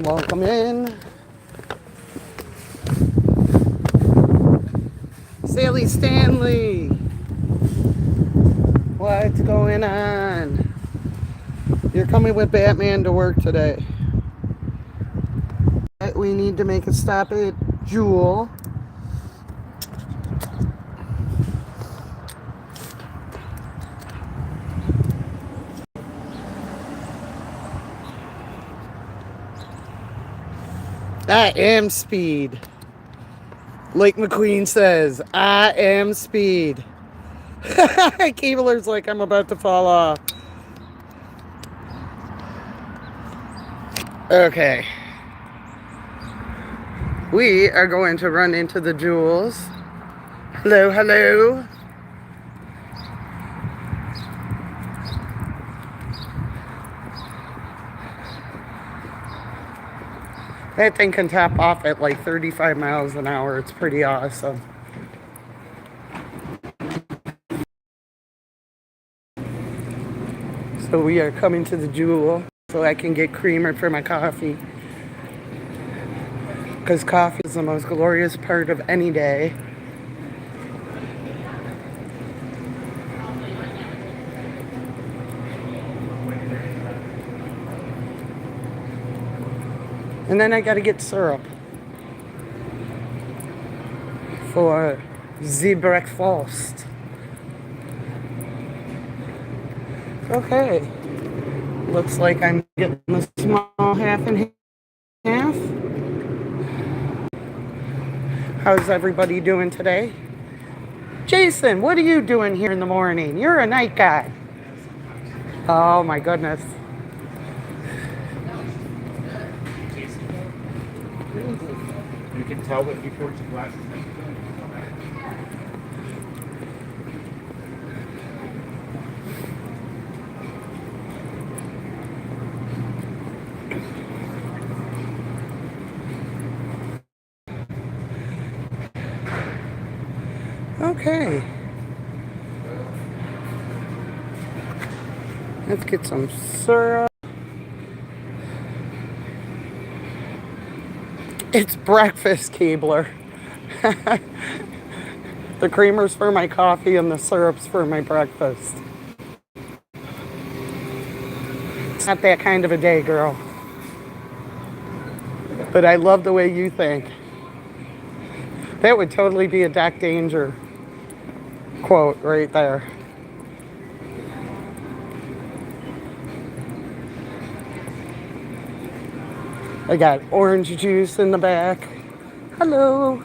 Welcome in. Sally Stanley. What's going on? You're coming with Batman to work today. We need to make a stop at Jewel. I am speed. Like McQueen says, I am speed. Cabler's like, I'm about to fall off. Okay. We are going to run into the Jewels. Hello, hello. That thing can top off at like 35 miles an hour. It's pretty awesome. So we are coming to the Jewel so I can get creamer for my coffee. Because coffee is the most glorious part of any day. And then I gotta get syrup for the breakfast. Okay. Looks like I'm getting the small half and half. How's everybody doing today? Jason, what are you doing here in the morning? You're a night guy. Oh my goodness. You can tell that he puts your glasses. Okay. Let's get some syrup. It's breakfast, Keebler. The creamer's for my coffee and the syrup's for my breakfast. It's not that kind of a day, girl. But I love the way you think. That would totally be a Doc Danger quote right there. I got orange juice in the back. Hello.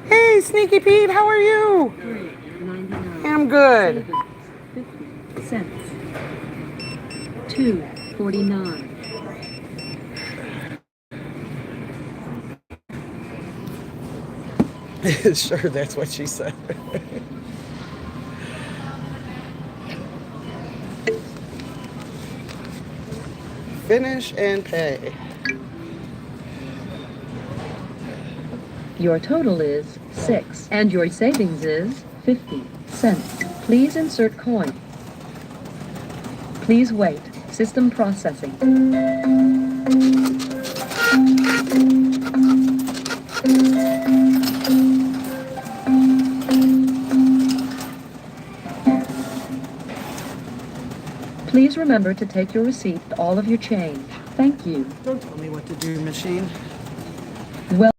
Hey, Sneaky Pete, how are you? I'm good. 50 cents. $2.49. Sure, that's what she said. Finish and pay. Your total is 6 and your savings is 50 cents. Please insert coin. Please wait. System processing. Please remember to take your receipt with all of your change. Thank you. Don't tell me what to do, machine. Well,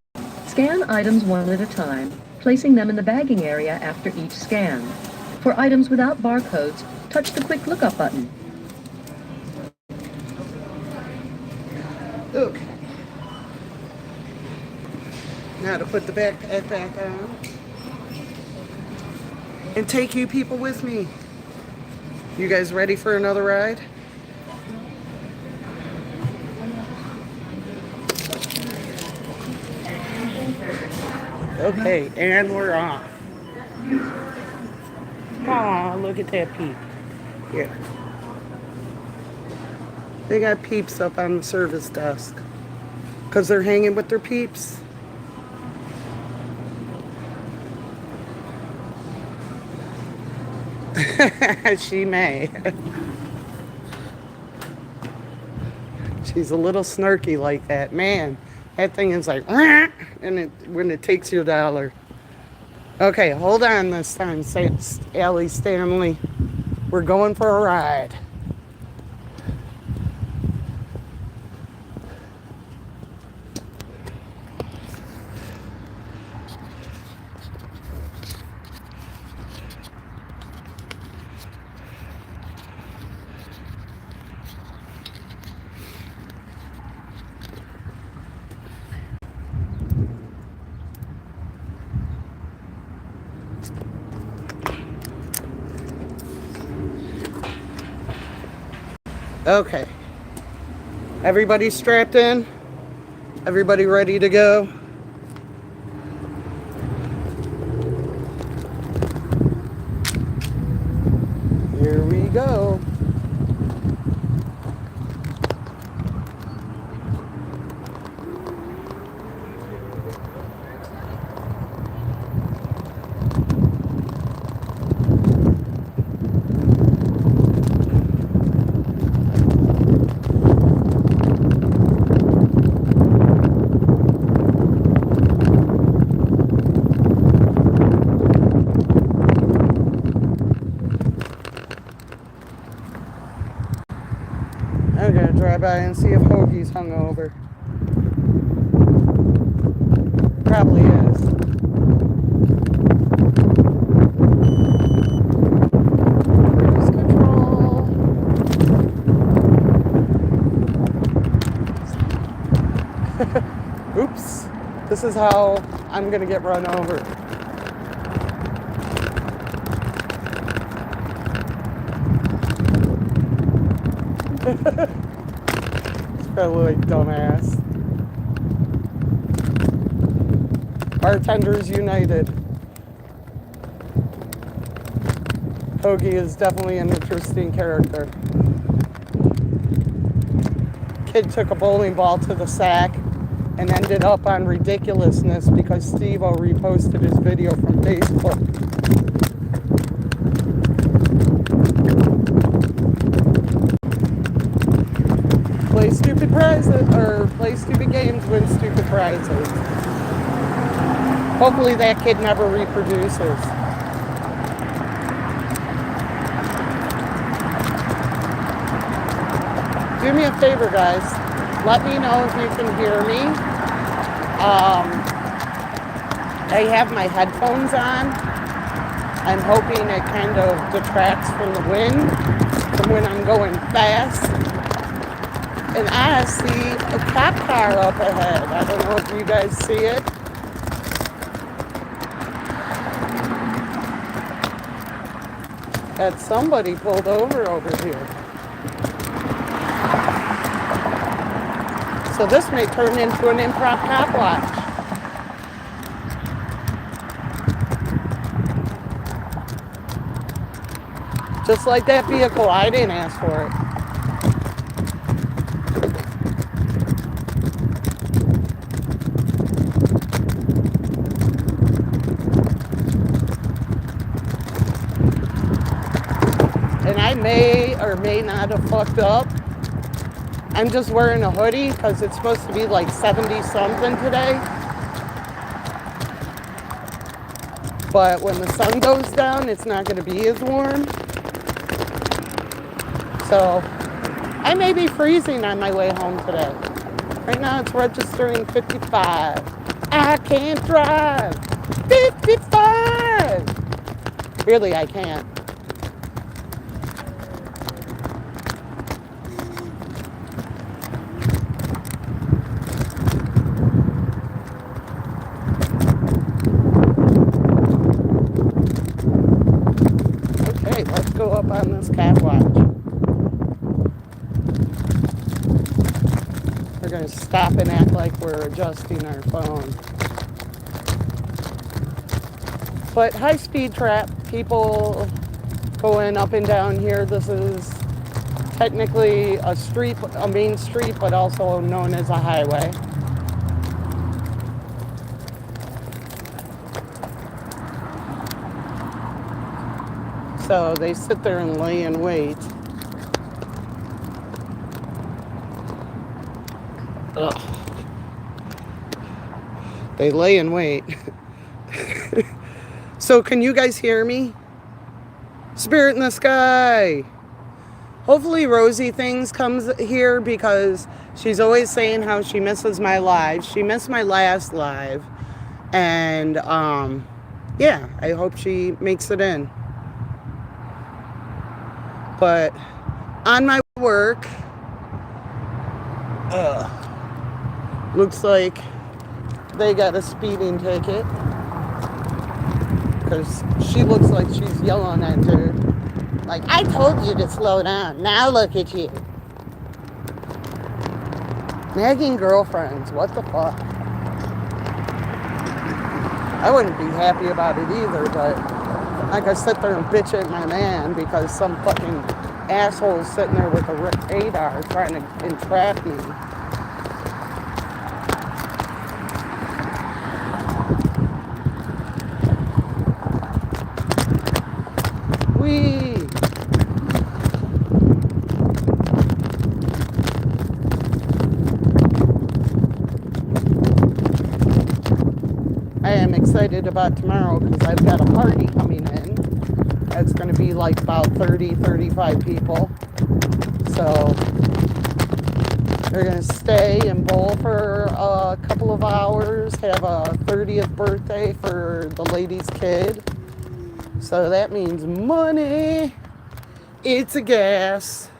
scan items one at a time, placing them in the bagging area after each scan. For items without barcodes, touch the quick lookup button. Okay. Now to put the backpack back on. And take you people with me. You guys ready for another ride? Okay, and we're off. Aw, look at that peep. Here. They got peeps up on the service desk. Because they're hanging with their peeps. She may. She's a little snarky like that. Man, that thing is like, and when it takes your dollar. Okay, hold on this time, Allie Stanley. We're going for a ride. Okay. Everybody strapped in? Everybody ready to go? Here we go. I'm gonna drive by and see if Hoagie's hungover. Probably is. Cruise control. Oops. This is how I'm gonna get run over. It's probably like dumbass. Bartenders United. Hoagie is definitely an interesting character. Kid took a bowling ball to the sack and ended up on ridiculousness because Steve-O reposted his video from Facebook. Play stupid prizes, or play stupid games, win stupid prizes. Hopefully that kid never reproduces. Do me a favor, guys. Let me know if you can hear me. I have my headphones on. I'm hoping it kind of detracts from the wind from when I'm going fast. And I see a cop car up ahead. I don't know if you guys see it. That somebody pulled over here. So this may turn into an improv cop watch. Just like that vehicle, I didn't ask for it. And I may or may not have fucked up. I'm just wearing a hoodie because it's supposed to be like 70 something today. But when the sun goes down, it's not going to be as warm. So I may be freezing on my way home today. Right now it's registering 55. I can't drive. 55. Really, I can't. Let's go up on this cat watch. We're going to stop and act like we're adjusting our phone. But high-speed trap, people going up and down here. This is technically a street, a main street, but also known as a highway. So they sit there and lay in wait. Ugh. They lay in wait. So can you guys hear me? Spirit in the sky. Hopefully Rosie Things comes here because she's always saying how she misses my live. She missed my last live. And yeah, I hope she makes it in. But on my work, looks like they got a speeding ticket because she looks like she's yelling at her. Like, I told you to slow down. Now look at you. Nagging girlfriends. What the fuck? I wouldn't be happy about it either, but I could sit there and bitch at my man because some fucking asshole's sitting there with a radar trying to entrap me. Whee! I am excited about tomorrow because I've got a party coming in. It's going to be like about 30, 35 people. So they're going to stay and bowl for a couple of hours, have a 30th birthday for the lady's kid. So that means money. It's a gas.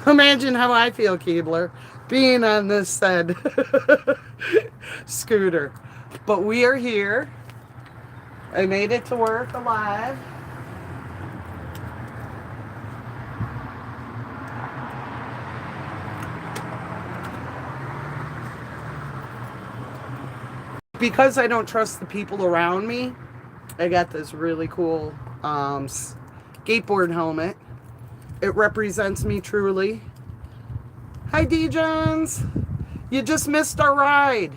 Imagine how I feel, Keebler, being on this said scooter. But we are here. I made it to work alive. Because I don't trust the people around me, I got this really cool skateboard helmet. It represents me truly. Hi, D-Johns. You just missed our ride.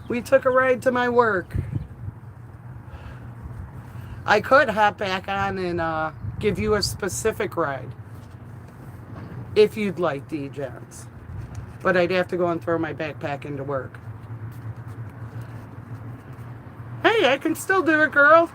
We took a ride to my work. I could hop back on and give you a specific ride. If you'd like, D-Johns. But I'd have to go and throw my backpack into work. Hey, I can still do it, girl.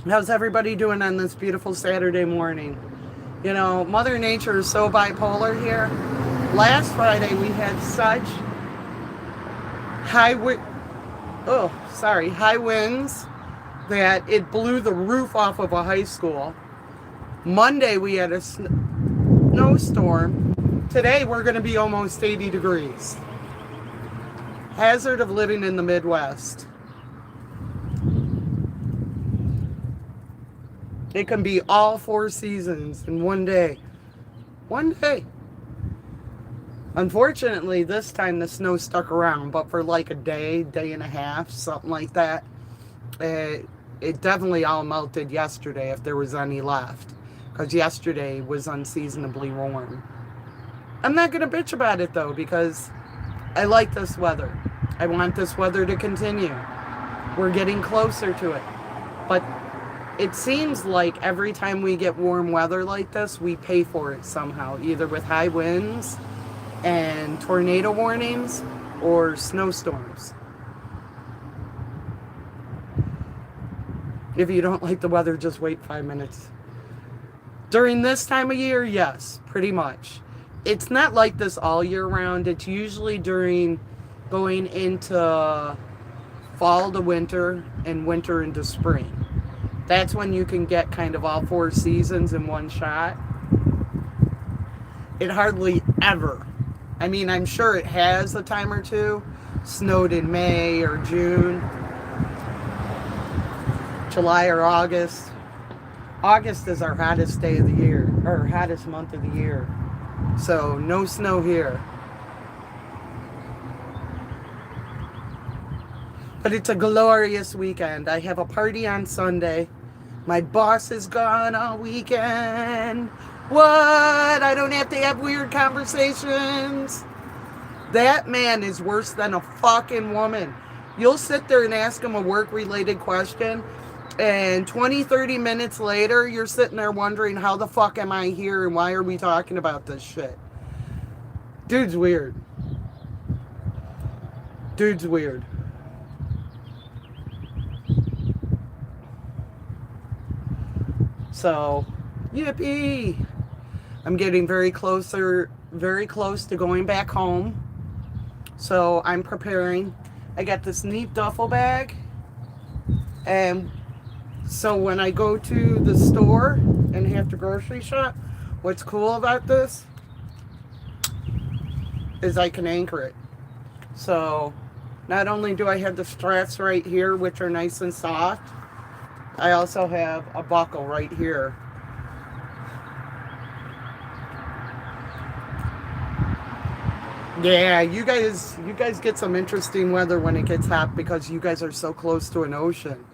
How's everybody doing on this beautiful Saturday morning? You know, Mother Nature is so bipolar here. Last Friday we had such high winds that it blew the roof off of a high school. Monday we had a snowstorm. Today we're going to be almost 80 degrees. Hazard of living in the Midwest. It can be all 4 seasons in one day. One day. Unfortunately, this time the snow stuck around, but for like a day, day and a half, something like that. It definitely all melted yesterday if there was any left. Because yesterday was unseasonably warm. I'm not going to bitch about it though, because I like this weather. I want this weather to continue. We're getting closer to it. But it seems like every time we get warm weather like this, we pay for it somehow, either with high winds and tornado warnings or snowstorms. If you don't like the weather, just wait 5 minutes. During this time of year, yes, pretty much. It's not like this all year round. It's usually during going into fall to winter and winter into spring. That's when you can get kind of all 4 seasons in one shot. It hardly ever, I mean, I'm sure it has a time or two, snowed in May or June, July or August. August is our hottest day of the year, or hottest month of the year. So no snow here. But it's a glorious weekend. I have a party on Sunday. My boss is gone all weekend. What? I don't have to have weird conversations. That man is worse than a fucking woman. You'll sit there and ask him a work-related question, and 20, 30 minutes later, you're sitting there wondering, how the fuck am I here and why are we talking about this shit? Dude's weird. Dude's weird. So, yippee! I'm getting very close to going back home. So I'm preparing. I got this neat duffel bag. And so when I go to the store and have to grocery shop, what's cool about this is I can anchor it. So not only do I have the straps right here, which are nice and soft, I also have a buckle right here. Yeah, you guys get some interesting weather when it gets hot because you guys are so close to an ocean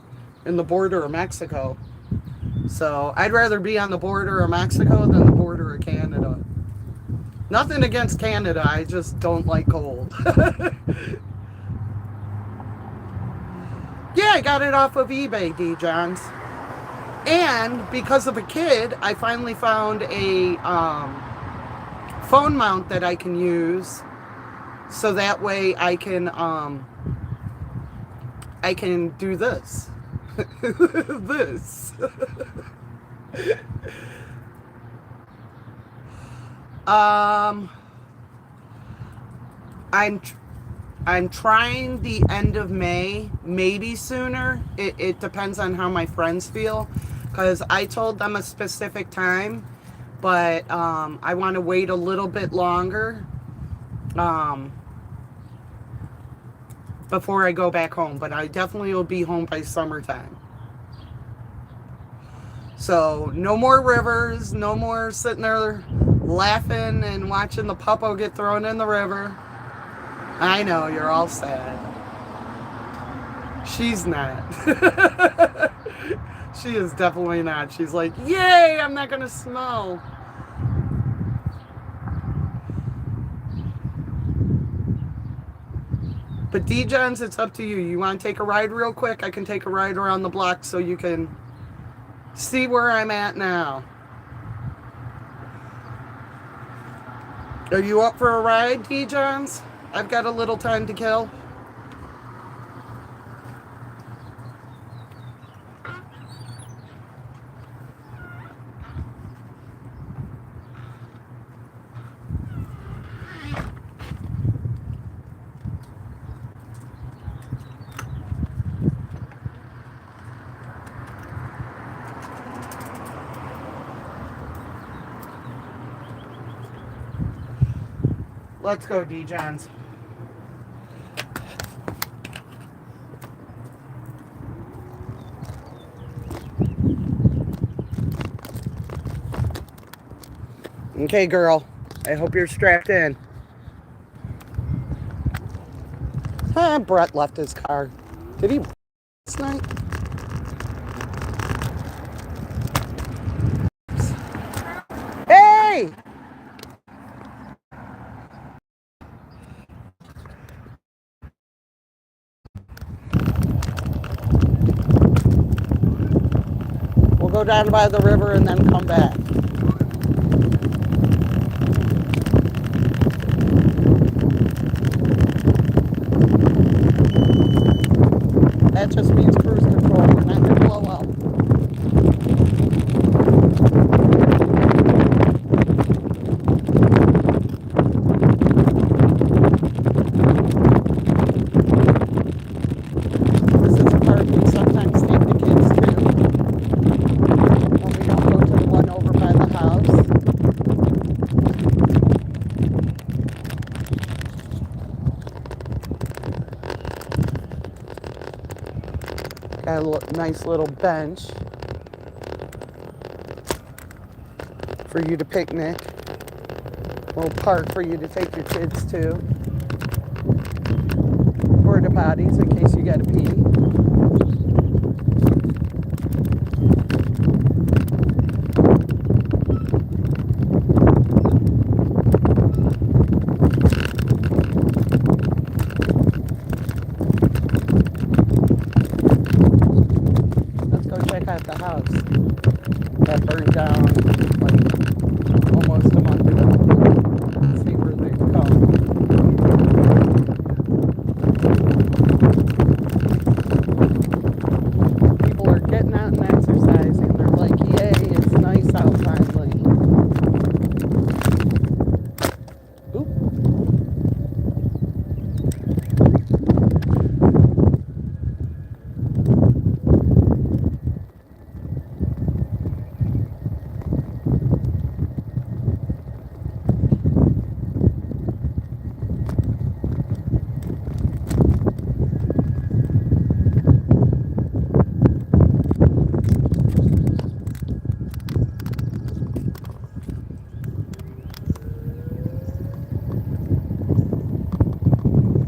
in the border of Mexico. So I'd rather be on the border of Mexico than the border of Canada. Nothing against Canada, I just don't like cold. Yeah, I got it off of eBay, D. Johns. And because of a kid, I finally found a phone mount that I can use. So that way I can do this. This. I'm trying the end of May, maybe sooner. It depends on how my friends feel, because I told them a specific time, but I want to wait a little bit longer before I go back home. But I definitely will be home by summertime. So no more rivers, no more sitting there laughing and watching the puppo get thrown in the river. I know, you're all sad. She's not. She is definitely not. She's like, yay, I'm not going to smell. But D-Johns, it's up to you. You want to take a ride real quick? I can take a ride around the block so you can see where I'm at now. Are you up for a ride, D-Johns? I've got a little time to kill. Let's go, D-Johns. Okay, girl. I hope you're strapped in. Brett left his car. Did he last night? Hey! We'll go down by the river and then come back. That just means cruise control. We're not going to blow up. This is a park we sometimes take the kids to when we don't go to the one over by the house. Got a nice little bench for you to picnic. A little park for you to take your kids to. Porta potties in case you gotta pee. Let's go check out the house that burned down like almost a month ago. Let's see where they've come. People are getting out and exercising. They're like, yay, it's nice out finally. Oop.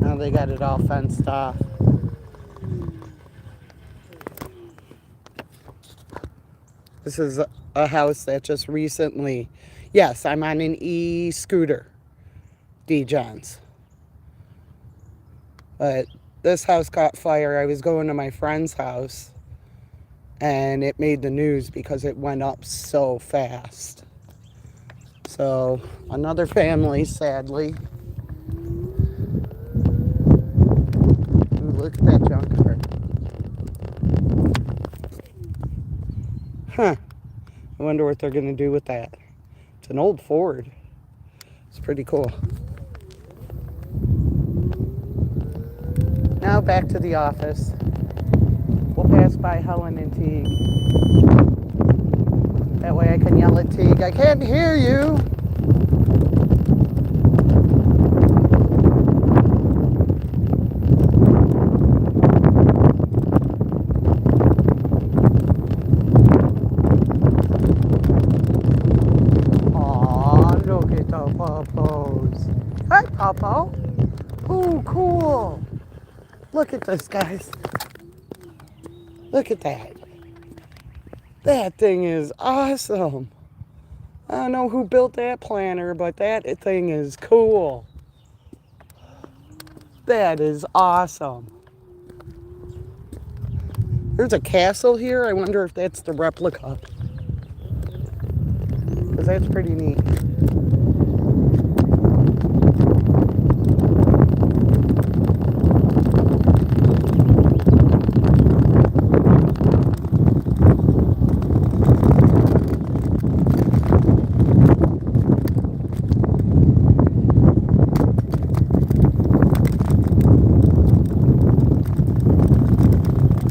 Now they got it all fenced off. This is a house that just recently, yes, I'm on an e-scooter, D-Johns. But this house caught fire. I was going to my friend's house and it made the news because it went up so fast. So another family, sadly. Ooh, look at that junk car. Huh. I wonder what they're going to do with that. It's an old Ford. It's pretty cool. Now back to the office. We'll pass by Helen and Teague. That way I can yell at Teague, I can't hear you. Hi, Papa. Ooh, cool. Look at this, guys. Look at that. That thing is awesome. I don't know who built that planter, but that thing is cool. That is awesome. There's a castle here. I wonder if that's the replica. Because that's pretty neat.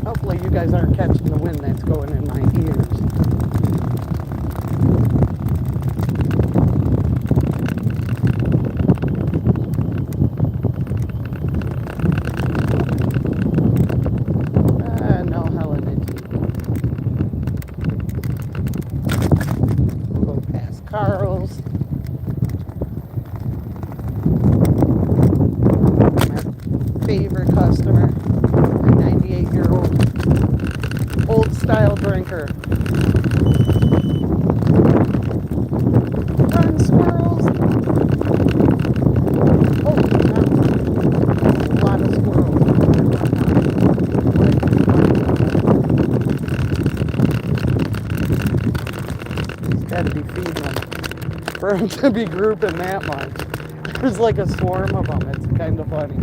Hopefully you guys aren't catching the wind that's going in my ears. No, Helen and Teague. We'll go past Carl's. My favorite customer. 98-year-old old style drinker. Run, squirrels! Oh, a lot of squirrels. He's got to be feeding them for him to be grouping that much. There's like a swarm of them. It's kind of funny.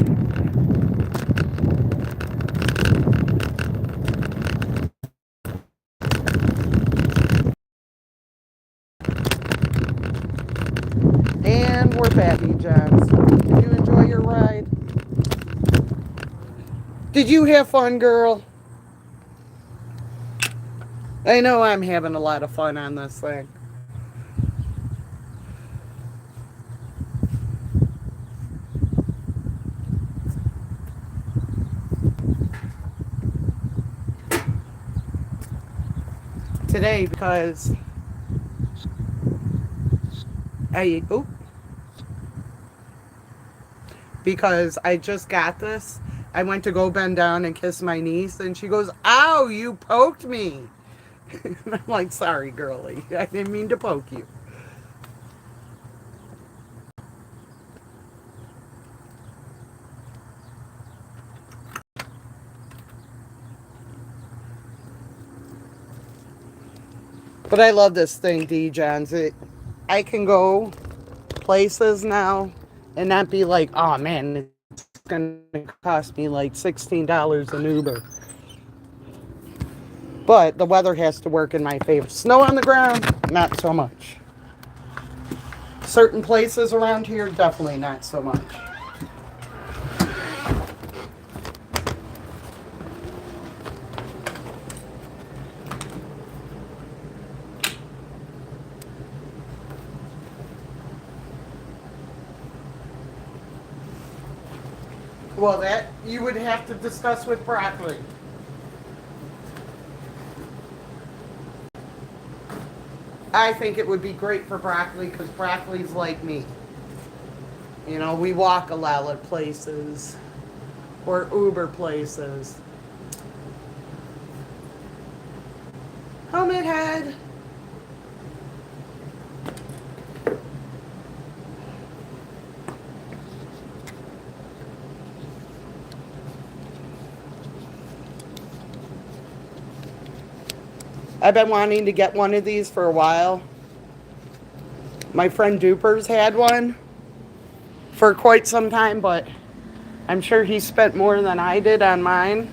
And we're back, D-Johns. Did you enjoy your ride? Did you have fun, girl? I know I'm having a lot of fun on this thing. Today, because because I just got this I went to go bend down and kiss my niece, and she goes, "Ow, you poked me." And I'm like, "Sorry, girlie. I didn't mean to poke you." But I love this thing, D. Johns. I can go places now and not be like, "Oh man, it's gonna cost me like $16 an Uber." But the weather has to work in my favor. Snow on the ground, not so much. Certain places around here, definitely not so much. Well, that you would have to discuss with broccoli. I think it would be great for broccoli because broccoli's like me. You know, we walk a lot of places or Uber places. Helmet head. I've been wanting to get one of these for a while. My friend Dupers had one for quite some time, but I'm sure he spent more than I did on mine.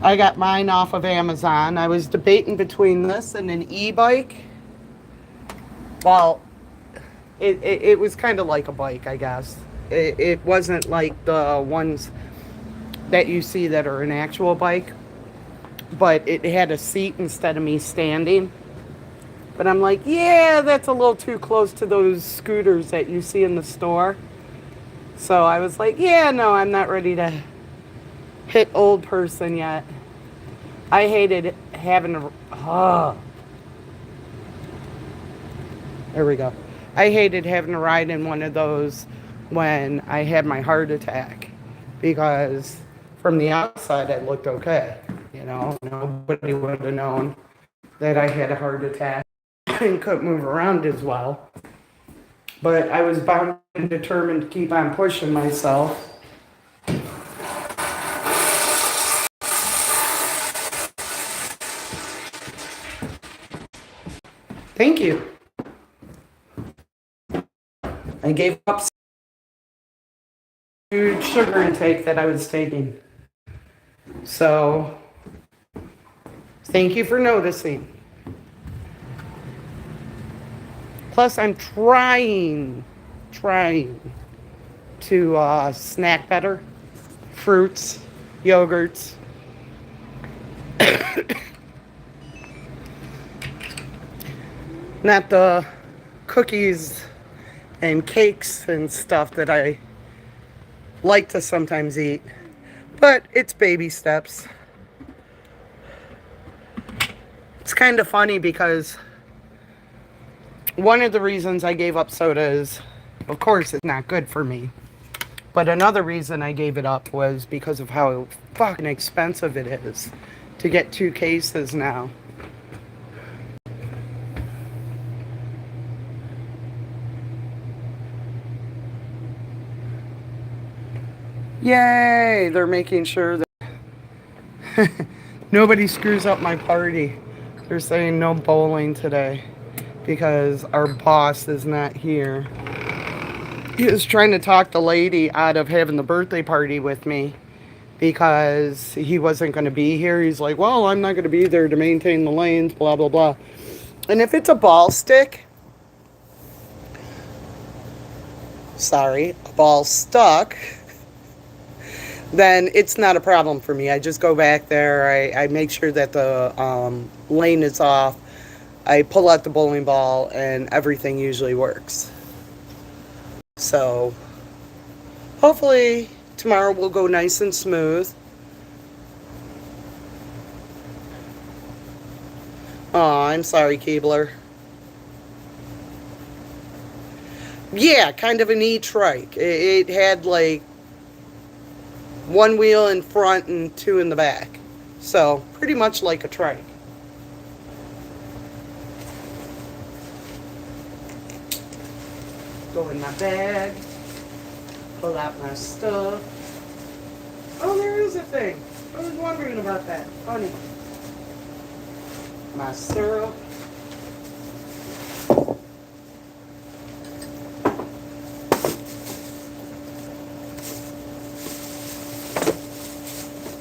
I got mine off of Amazon. I was debating between this and an e-bike. Well, it was kind of like a bike, I guess. It wasn't like the ones that you see that are an actual bike, but it had a seat instead of me standing. But I'm like, yeah, that's a little too close to those scooters that you see in the store. So I was like, yeah, no, I'm not ready to hit old person yet. I hated having to, there we go. I hated having to ride in one of those when I had my heart attack because from the outside I looked okay. You know, nobody would have known that I had a heart attack and couldn't move around as well. But I was bound and determined to keep on pushing myself. Thank you. I gave up huge sugar intake that I was taking. So, thank you for noticing. Plus, I'm trying to snack better. Fruits, yogurts. Not the cookies and cakes and stuff that I like to sometimes eat. But it's baby steps. It's kind of funny because one of the reasons I gave up soda is, of course, it's not good for me. But another reason I gave it up was because of how fucking expensive it is to get 2 cases now. Yay! They're making sure that nobody screws up my party. They're saying no bowling today because our boss is not here. He was trying to talk the lady out of having the birthday party with me because he wasn't going to be here. He's like, well, I'm not going to be there to maintain the lanes, blah, blah, blah. And if it's a ball stick, a ball stuck, then it's not a problem for me. I just go back there. I make sure that the lane is off. I pull out the bowling ball and everything usually works. So hopefully tomorrow will go nice and smooth. Aw, I'm sorry, Keebler. Yeah, kind of an e-trike. It had like one wheel in front and two in the back. So, pretty much like a trike. Go in my bag. Pull out my stuff. Oh, there is a thing. I was wondering about that. Funny. My syrup.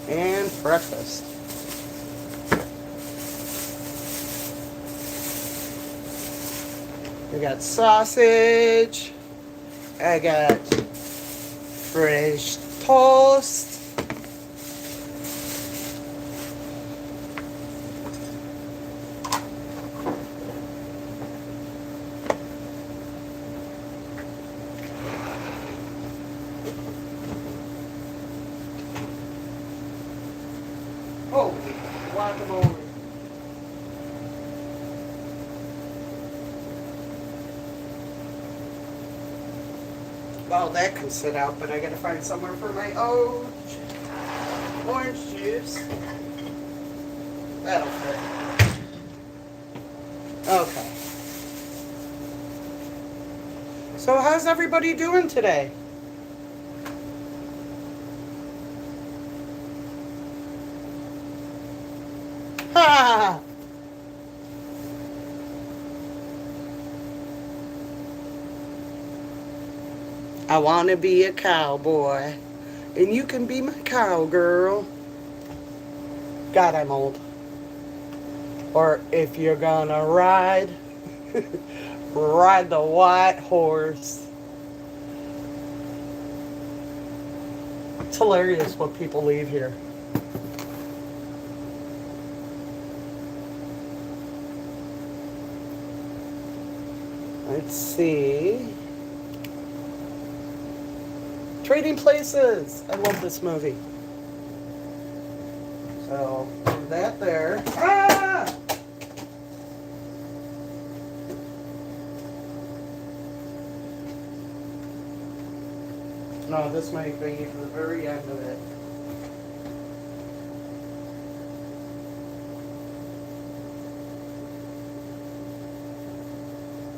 And breakfast. I got sausage. I got fresh toast. Oh, guacamole. Well, that can sit out, but I gotta find somewhere for my orange juice. That'll fit. Okay. So how's everybody doing today? Ha! I want to be a cowboy, and you can be my cowgirl. God, I'm old. Or if you're gonna ride, ride the white horse. It's hilarious what people leave here. Let's see. Trading Places. I love this movie. So, that there. Ah! No, this might be for the very end of it.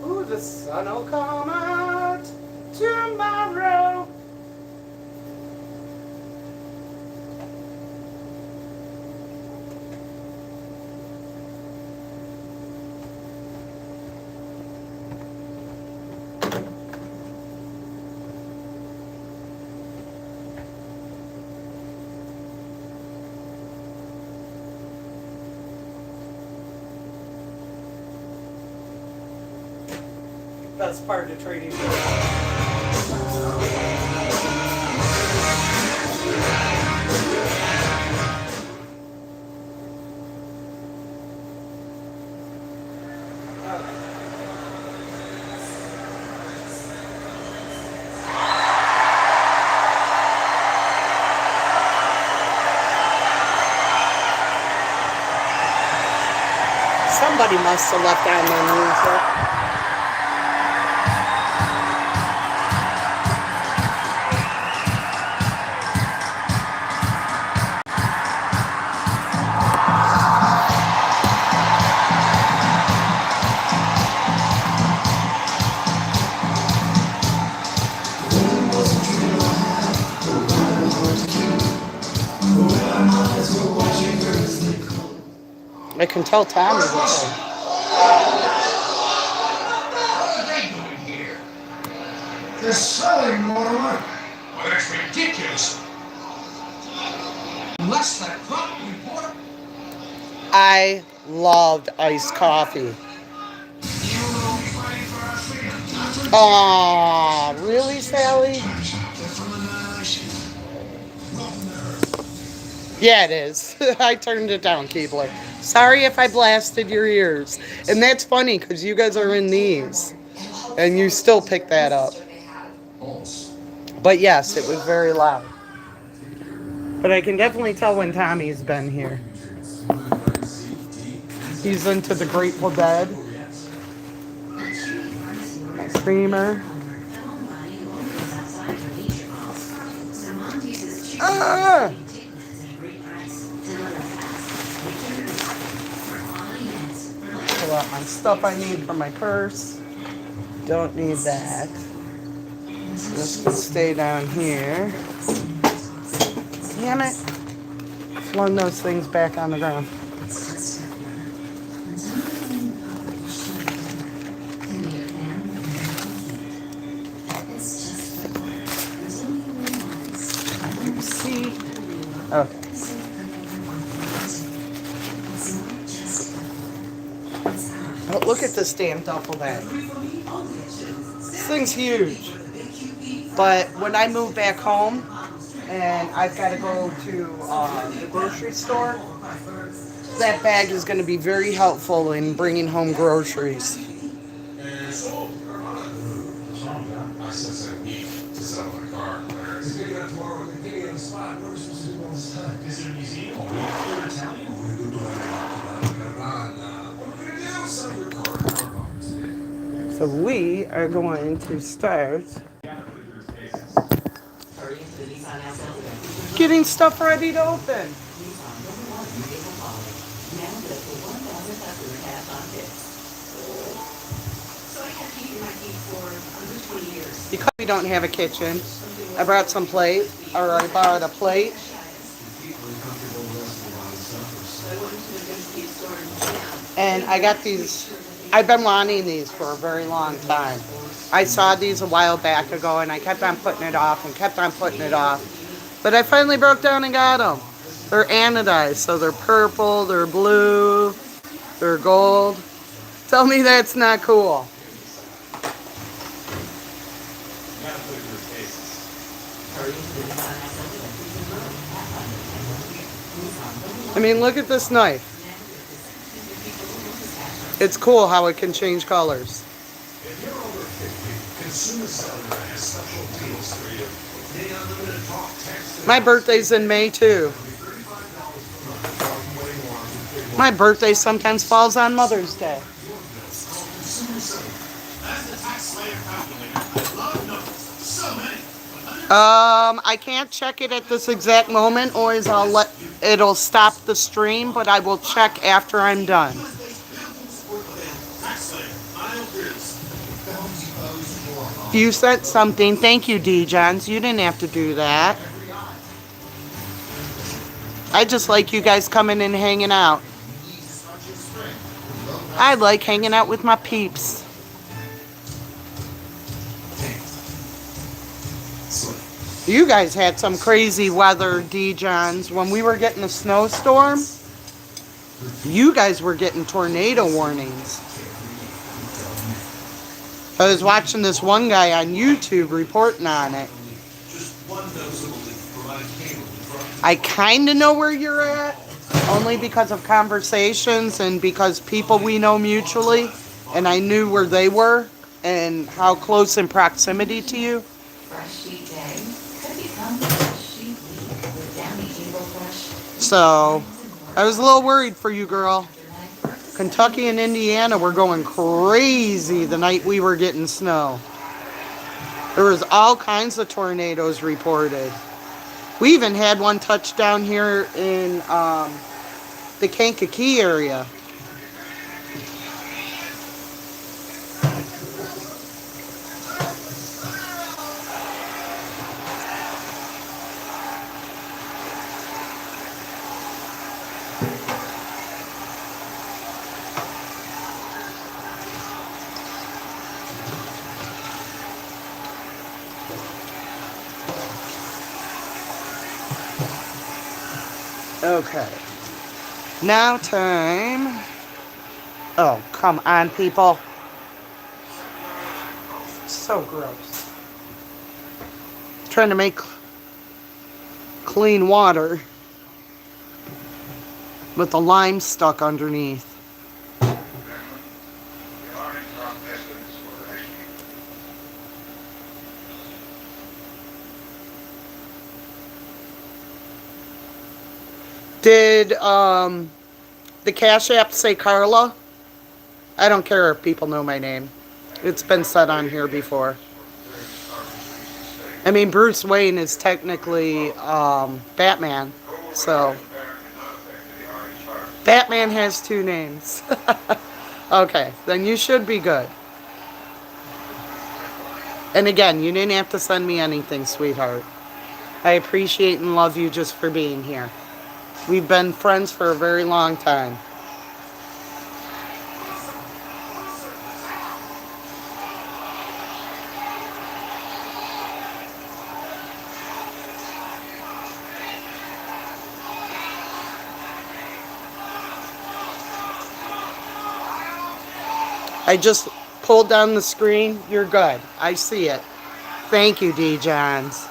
Ooh, the sun will come out tomorrow. Best part of trading. Somebody must have left on their music. I can tell Tom is okay. What are they doing here? They're selling, Mortimer. Well, that's ridiculous. Unless that crop reporter. I loved iced coffee. Aw, really, Sally? Yeah, it is. I turned it down, Keebler. Sorry if I blasted your ears. And that's funny because you guys are in these. And you still pick that up. But yes, it was very loud. But I can definitely tell when Tommy's been here. He's into the Grateful Dead. Screamer. Ah! Pull out my stuff I need for my purse. Don't need that. This can stay down here. Damn it. Flung those things back on the ground. See? Okay. But look at this damn duffel bag. This thing's huge. But when I move back home and I've got to go to the grocery store, that bag is going to be very helpful in bringing home groceries. So we are going to start getting stuff ready to open. Because we don't have a kitchen, I brought some plate, or I bought a plate. And I got these, I've been wanting these for a very long time. I saw these a while back ago and I kept on putting it off and kept on putting it off. But I finally broke down and got them. They're anodized, so they're purple, they're blue, they're gold. Tell me that's not cool. I mean, look at this knife. It's cool how it can change colors. My birthday's in May too. My birthday sometimes falls on Mother's Day. I can't check it at this exact moment, or it'll stop the stream, but I will check after I'm done. You sent something. Thank you, D. Johns. You didn't have to do that. I just like you guys coming and hanging out. I like hanging out with my peeps. You guys had some crazy weather, D. Johns. When we were getting a snowstorm, you guys were getting tornado warnings. I was watching this one guy on YouTube reporting on it. I kind of know where you're at, only because of conversations and because people we know mutually, and I knew where they were and how close in proximity to you. So, I was a little worried for you, girl. Kentucky and Indiana were going crazy the night we were getting snow. There was all kinds of tornadoes reported. We even had one touch down here in the Kankakee area. Okay. Now time. Oh, come on, people. So gross. Trying to make clean water with the lime stuck underneath. Did the Cash App say Carla. I don't care if people know my name. It's been said on here before. I mean, Bruce Wayne is technically Batman, so Batman has two names. Okay, then you should be good. And again, you didn't have to send me anything, sweetheart. I appreciate and love you just for being here. We've been friends for a very long time. I just pulled down the screen. You're good. I see it. Thank you, D. Johns.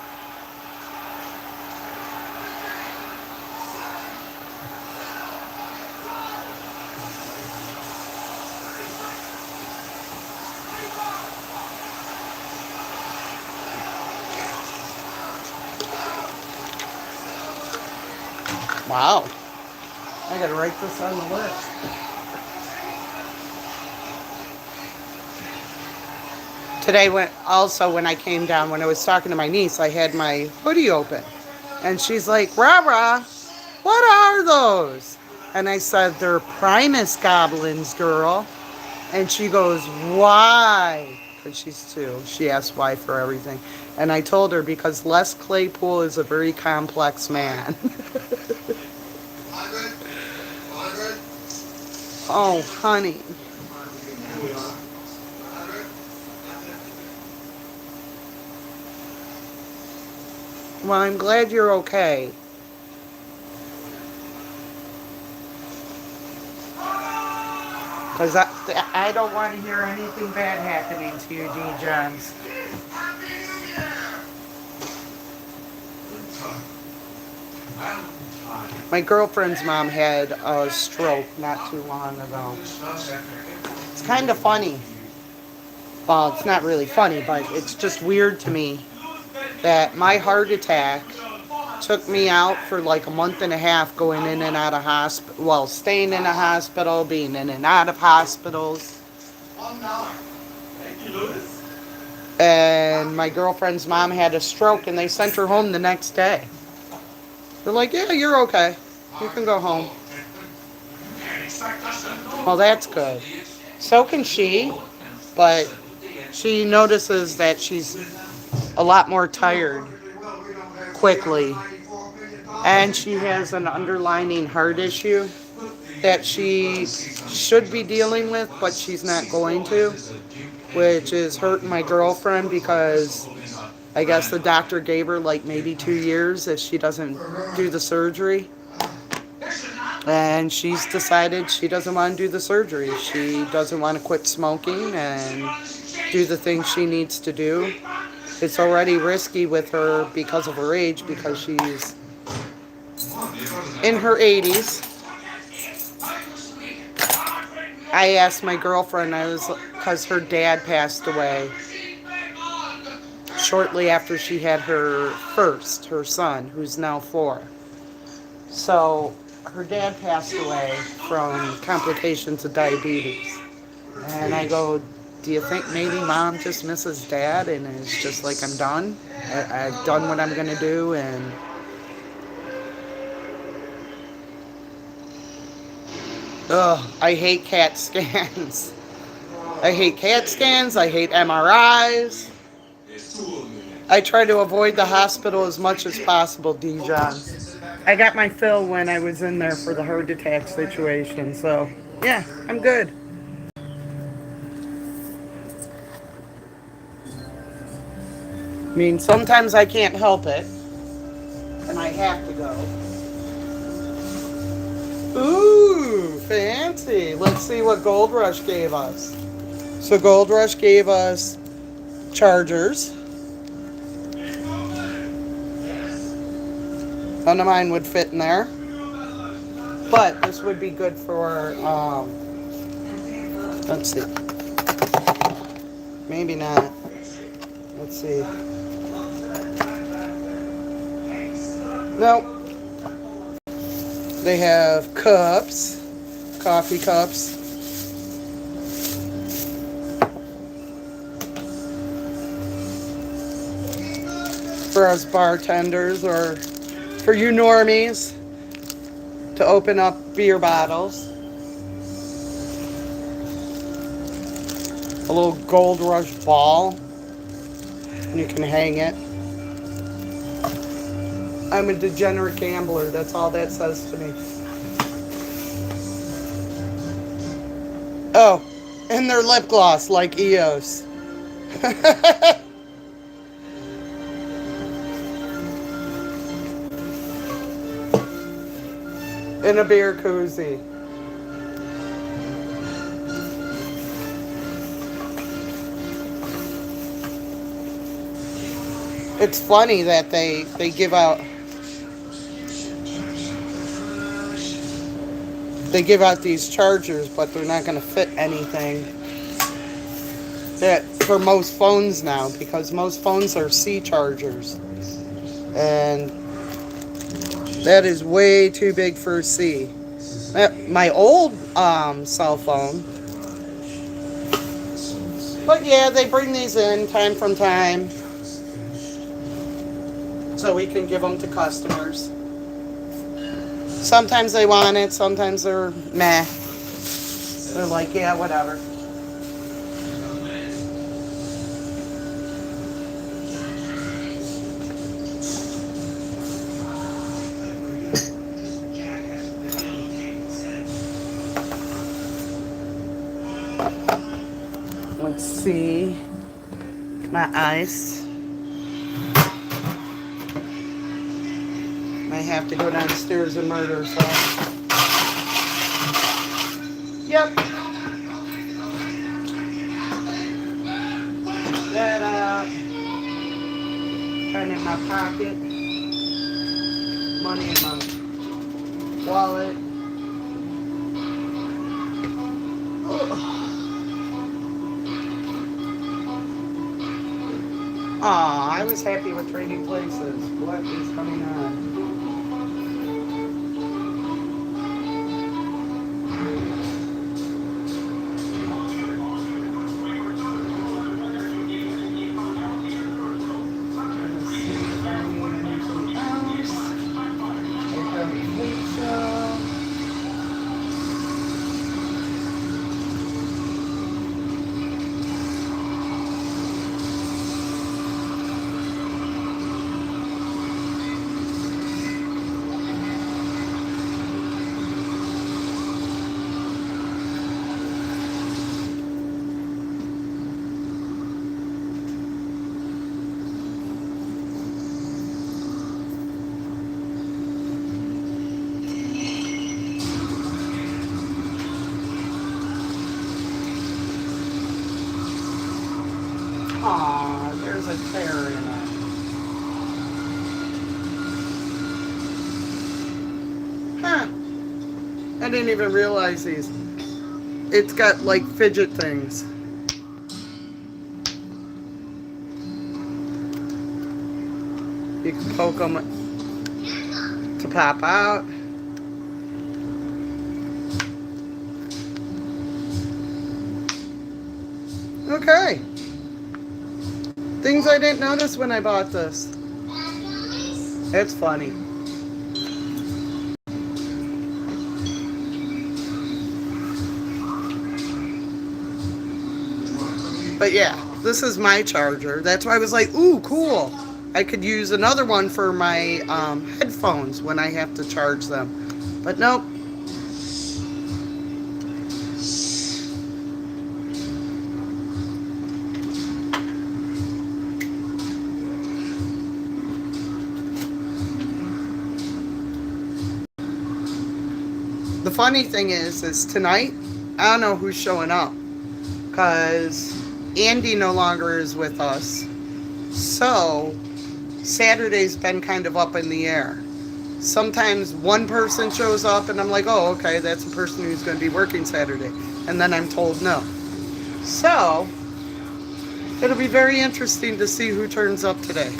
Wow. I gotta write this on the list. Today, when I came down, when I was talking to my niece, I had my hoodie open. And she's like, Rah-rah, what are those? And I said, they're Primus goblins, girl. And she goes, why? Because she's 2. She asked why for everything. And I told her, because Les Claypool is a very complex man. Oh, honey. Well, I'm glad you're okay. Because I don't want to hear anything bad happening to you, D. Johns. My girlfriend's mom had a stroke not too long ago. It's kind of funny. Well, it's not really funny, but it's just weird to me that my heart attack took me out for like a month and a half, going in and out of hospital, well, staying in a hospital, being in and out of hospitals. And my girlfriend's mom had a stroke and they sent her home the next day. They're like, yeah, you're okay. You can go home. Well, that's good. So can she, but she notices that she's a lot more tired quickly. And she has an underlying heart issue that she should be dealing with, but she's not going to, which is hurting my girlfriend because I guess the doctor gave her like maybe 2 years if she doesn't do the surgery. And she's decided she doesn't want to do the surgery. She doesn't want to quit smoking and do the things she needs to do. It's already risky with her because of her age, because she's in her 80s. I asked my girlfriend, because her dad passed away shortly after she had her son, who's now 4. So her dad passed away from complications of diabetes. And I go, do you think maybe mom just misses dad and is just like, I'm done? I've done what I'm going to do, and I hate CAT scans. I hate CAT scans. I hate MRIs. I try to avoid the hospital as much as possible, D. John. I got my fill when I was in there for the heart attack situation, so yeah, I'm good. I mean, sometimes I can't help it, and I have to go. Ooh, fancy. Let's see what Gold Rush gave us. So Gold Rush gave us chargers. None of mine would fit in there. But this would be good for, let's see. Maybe not. Let's see. Nope. They have cups. coffee cups. For us bartenders or for you normies to open up beer bottles. A little Gold Rush ball, and you can hang it. I'm a degenerate gambler, that's all that says to me. Oh, and their lip gloss like EOS. In a beer koozie. It's funny that they give out these chargers, but they're not going to fit anything that for most phones now, because most phones are C chargers, and that is way too big for a C. My old cell phone. But yeah, they bring these in time from time so we can give them to customers. Sometimes they want it, sometimes they're meh. They're like, yeah, whatever. Let's see. My ice. I have to go downstairs and murder, so. Yep. That out. Trying in my pocket. Money in my wallet. Aw, I was happy with Trading Places. What is coming on? Aw, there's a tear in it. Huh. I didn't even realize these. It's got like fidget things. You can poke them to pop out. Okay. Things I didn't notice when I bought this. It's funny. But yeah, this is my charger. That's why I was like, ooh, cool. I could use another one for my headphones when I have to charge them. But nope. The funny thing is tonight, I don't know who's showing up, because Andy no longer is with us. So, Saturday's been kind of up in the air. Sometimes one person shows up and I'm like, oh, okay, that's the person who's going to be working Saturday. And then I'm told no. So, it'll be very interesting to see who turns up today.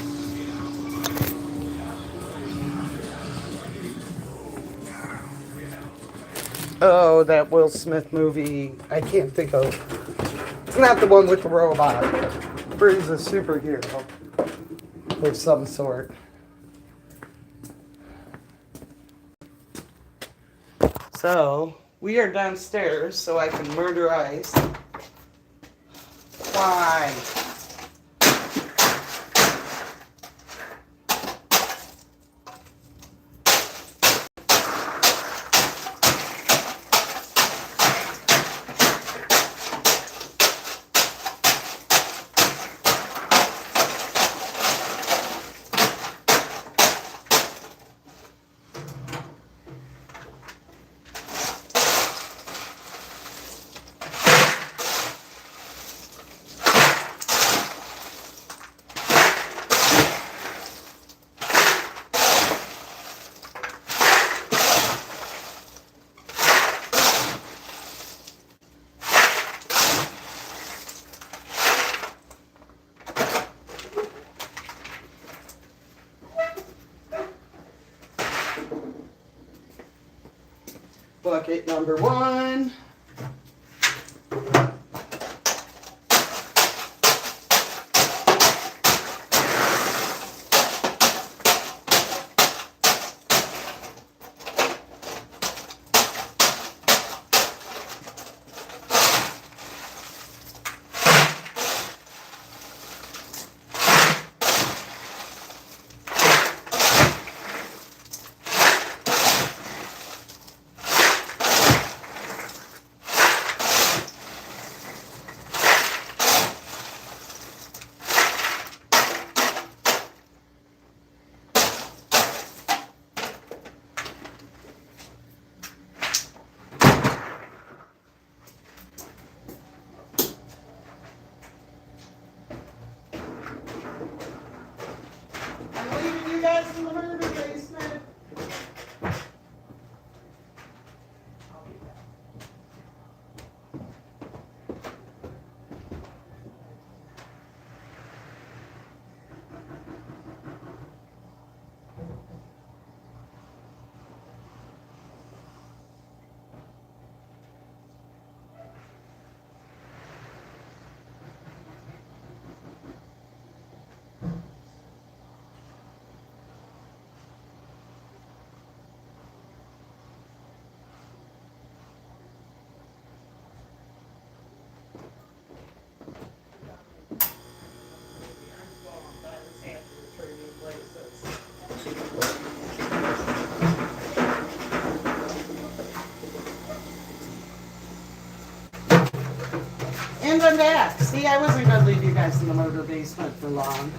Oh, that Will Smith movie. I can't think of. It's not the one with the robot. Where he's a superhero of some sort. So, we are downstairs so I can murder ice. Why? Bucket number 1. I'm leaving you guys in the murder basement. I'll be back. And I'm back. See, I wasn't going to leave you guys in the murder basement for long.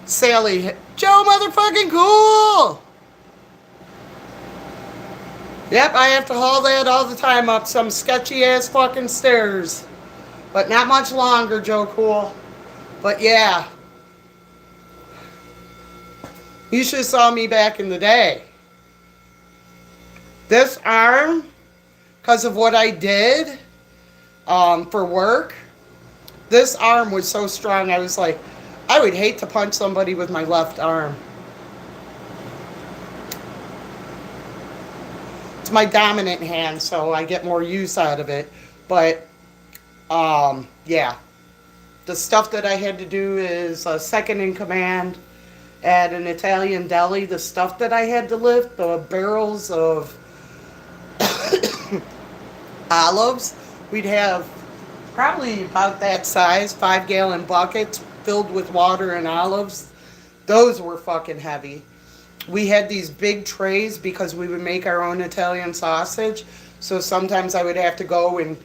Sally, Joe motherfucking cool! Yep, I have to haul that all the time up some sketchy ass fucking stairs. But not much longer, Joe Cool. But yeah. You should have saw me back in the day. This arm, because of what I did for work, this arm was so strong, I was like, I would hate to punch somebody with my left arm. It's my dominant hand, so I get more use out of it. But, yeah. The stuff that I had to do is second in command at an Italian deli. The stuff that I had to lift, the barrels of olives, we'd have probably about that size, 5-gallon buckets filled with water and olives. Those were fucking heavy. We had these big trays because we would make our own Italian sausage. So sometimes I would have to go and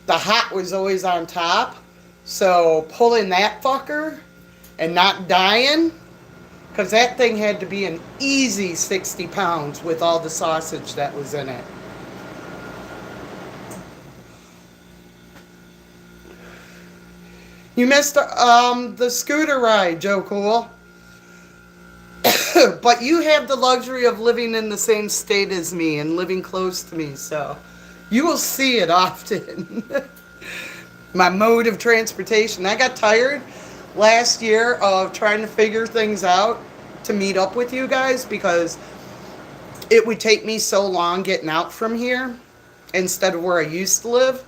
the hot was always on top. So pulling that fucker and not dying, because that thing had to be an easy 60 pounds with all the sausage that was in it. You missed the scooter ride, Joe Cool. But you have the luxury of living in the same state as me and living close to me, so you will see it often. My mode of transportation. I got tired last year of trying to figure things out to meet up with you guys because it would take me so long getting out from here instead of where I used to live.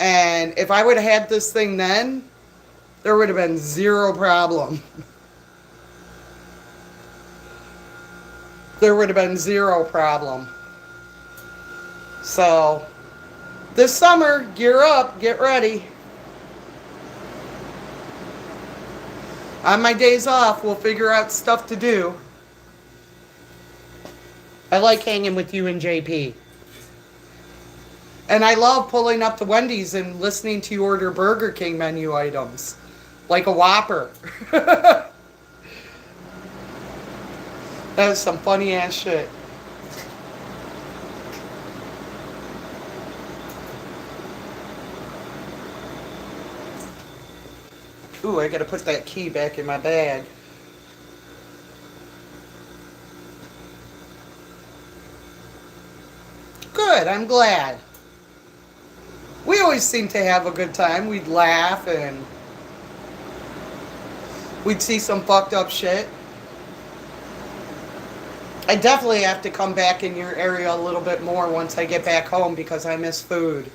And if I would have had this thing then, there would have been zero problem. There would have been zero problem. So, this summer, gear up, get ready. On my days off, we'll figure out stuff to do. I like hanging with you and JP. And I love pulling up to Wendy's and listening to you order Burger King menu items. Like a Whopper. That is some funny ass shit. Ooh, I gotta put that key back in my bag. Good, I'm glad. We always seem to have a good time. We'd laugh and we'd see some fucked up shit. I definitely have to come back in your area a little bit more once I get back home because I miss food.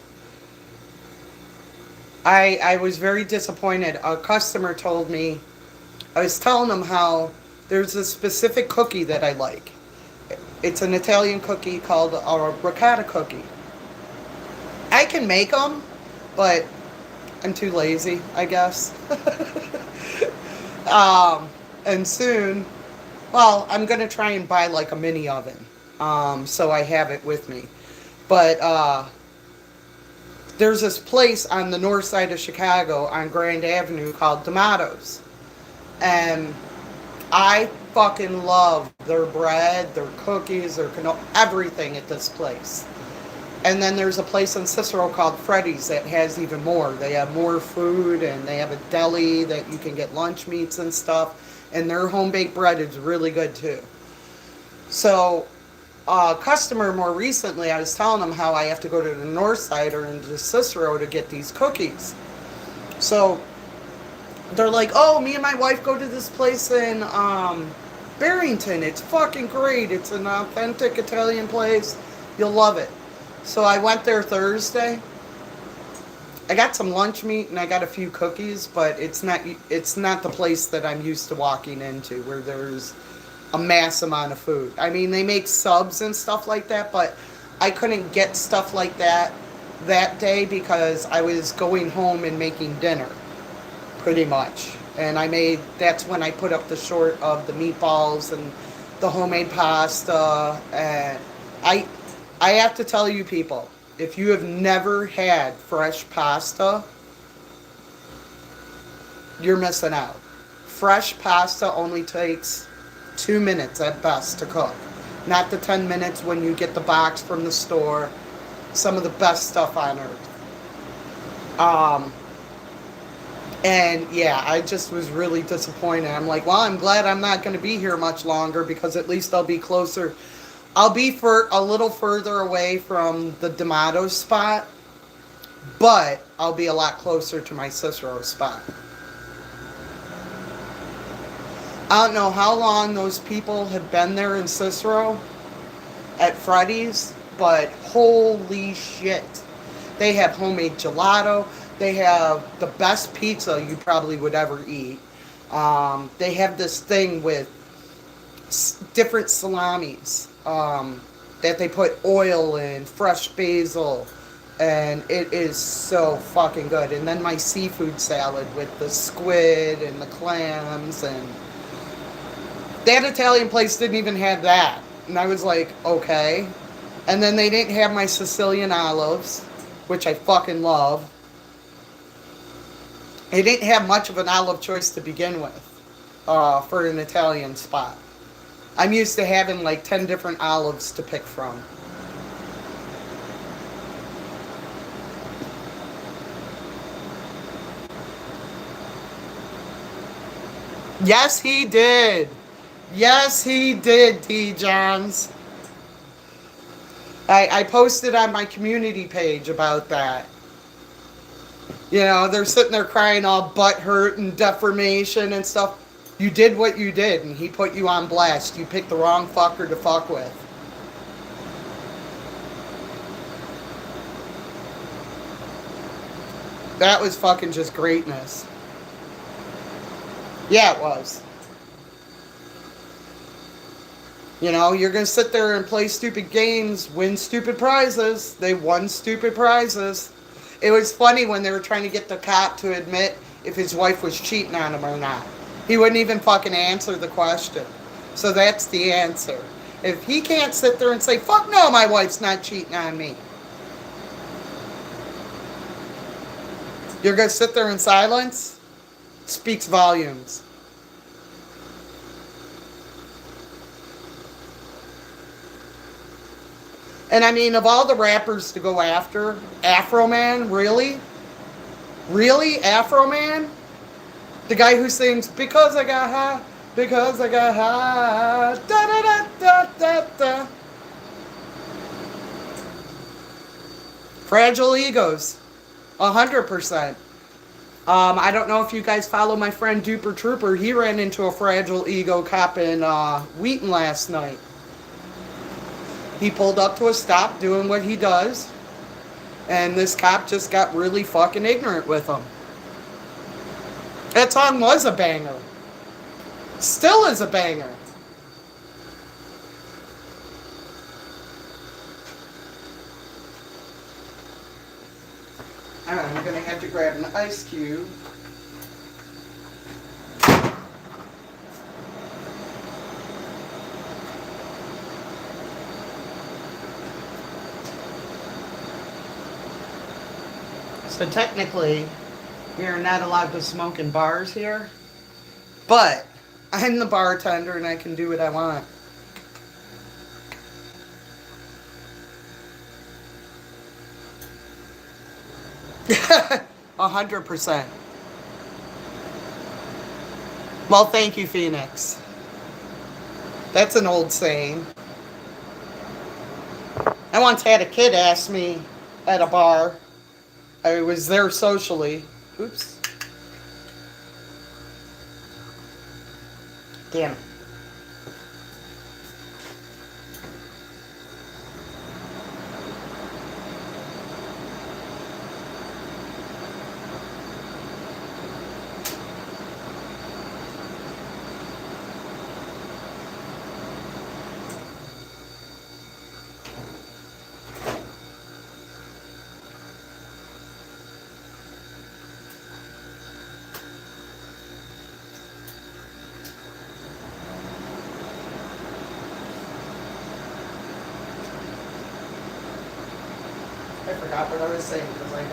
I was very disappointed. A customer told me, I was telling them how there's a specific cookie that I like. It's an Italian cookie called a ricotta cookie. I can make them, but I'm too lazy, I guess. And soon, well, I'm going to try and buy like a mini oven, so I have it with me. But there's this place on the north side of Chicago on Grand Avenue called D'Amato's. And I fucking love their bread, their cookies, their canola, everything at this place. And then there's a place in Cicero called Freddy's that has even more. They have more food and they have a deli that you can get lunch meats and stuff. And their home-baked bread is really good too. So a customer more recently, I was telling them how I have to go to the north side or into Cicero to get these cookies. So they're like, oh, me and my wife go to this place in Barrington. It's fucking great. It's an authentic Italian place. You'll love it. So I went there Thursday. I got some lunch meat and I got a few cookies, but it's not the place that I'm used to walking into where there's a mass amount of food. I mean, they make subs and stuff like that, but I couldn't get stuff like that day because I was going home and making dinner, pretty much. And that's when I put up the short of the meatballs and the homemade pasta. And I have to tell you people, if you have never had fresh pasta, you're missing out. Fresh pasta only takes 2 minutes at best to cook. Not the 10 minutes when you get the box from the store. Some of the best stuff on earth. And yeah, I just was really disappointed. I'm like, well, I'm glad I'm not going to be here much longer because at least I'll be closer. I'll be for a little further away from the D'Amato's spot, but I'll be a lot closer to my Cicero spot. I don't know how long those people have been there in Cicero at Freddy's, but holy shit. They have homemade gelato. They have the best pizza you probably would ever eat. They have this thing with different salamis that they put oil in, fresh basil, and it is so fucking good. And then my seafood salad with the squid and the clams, and that Italian place didn't even have that. And I was like, okay. And then they didn't have my Sicilian olives, which I fucking love. They didn't have much of an olive choice to begin with for an Italian spot. I'm used to having like 10 different olives to pick from. Yes, he did. Yes, he did, T. Johns. I posted on my community page about that. You know, they're sitting there crying all butthurt and deformation and stuff. You did what you did, and he put you on blast. You picked the wrong fucker to fuck with. That was fucking just greatness. Yeah, it was. You know, you're going to sit there and play stupid games, win stupid prizes. They won stupid prizes. It was funny when they were trying to get the cop to admit if his wife was cheating on him or not. He wouldn't even fucking answer the question. So that's the answer. If he can't sit there and say, fuck no, my wife's not cheating on me. You're going to sit there in silence? Speaks volumes. And I mean, of all the rappers to go after, Afroman, really? Really? Afroman? The guy who sings, because I got high, because I got high, da da da da da da. Fragile egos. 100%. I don't know if you guys follow my friend Duper Trooper. He ran into a fragile ego cop in Wheaton last night. He pulled up to a stop doing what he does, and this cop just got really fucking ignorant with him. That song was a banger. Still is a banger. I'm going to have to grab an ice cube. So technically, we are not allowed to smoke in bars here, but I'm the bartender and I can do what I want. $100%. Well, thank you, Phoenix. That's an old saying. I once had a kid ask me at a bar. I was there socially. Oops. Damn it. I forgot what I was saying because I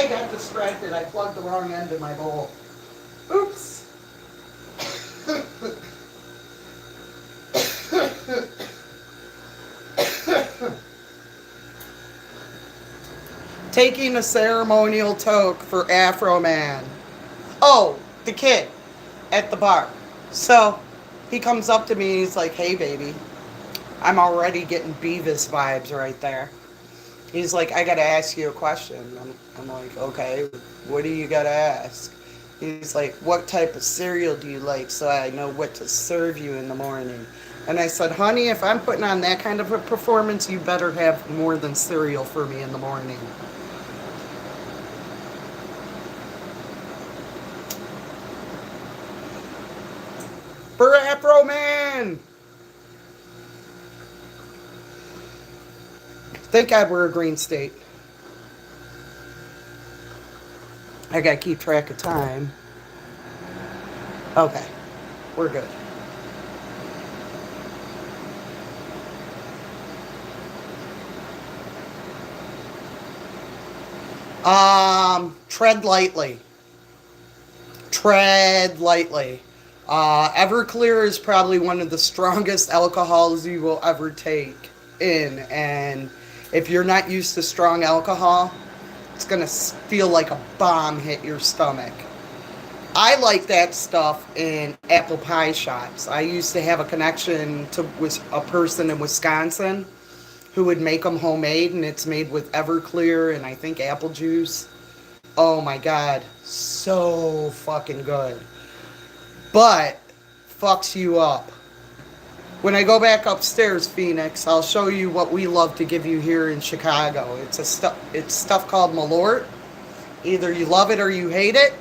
got distracted. I plugged the wrong end in my bowl. Oops. Taking a ceremonial toke for Afroman. Oh, the kid at the bar. So he comes up to me and he's like, hey, baby. I'm already getting Beavis vibes right there. He's like, I gotta ask you a question. I'm like, okay, what do you gotta ask? He's like, what type of cereal do you like so I know what to serve you in the morning? And I said, honey, if I'm putting on that kind of a performance, you better have more than cereal for me in the morning. For Afroman! Thank God we're a green state. I gotta keep track of time. Okay, we're good. Tread lightly. Tread lightly. Everclear is probably one of the strongest alcohols you will ever take in, and if you're not used to strong alcohol, it's going to feel like a bomb hit your stomach. I like that stuff in apple pie shops. I used to have a connection to a person in Wisconsin who would make them homemade, and it's made with Everclear and I think apple juice. Oh my God, so fucking good. But fucks you up. When I go back upstairs, Phoenix, I'll show you what we love to give you here in Chicago. It's stuff called Malort. Either you love it or you hate it.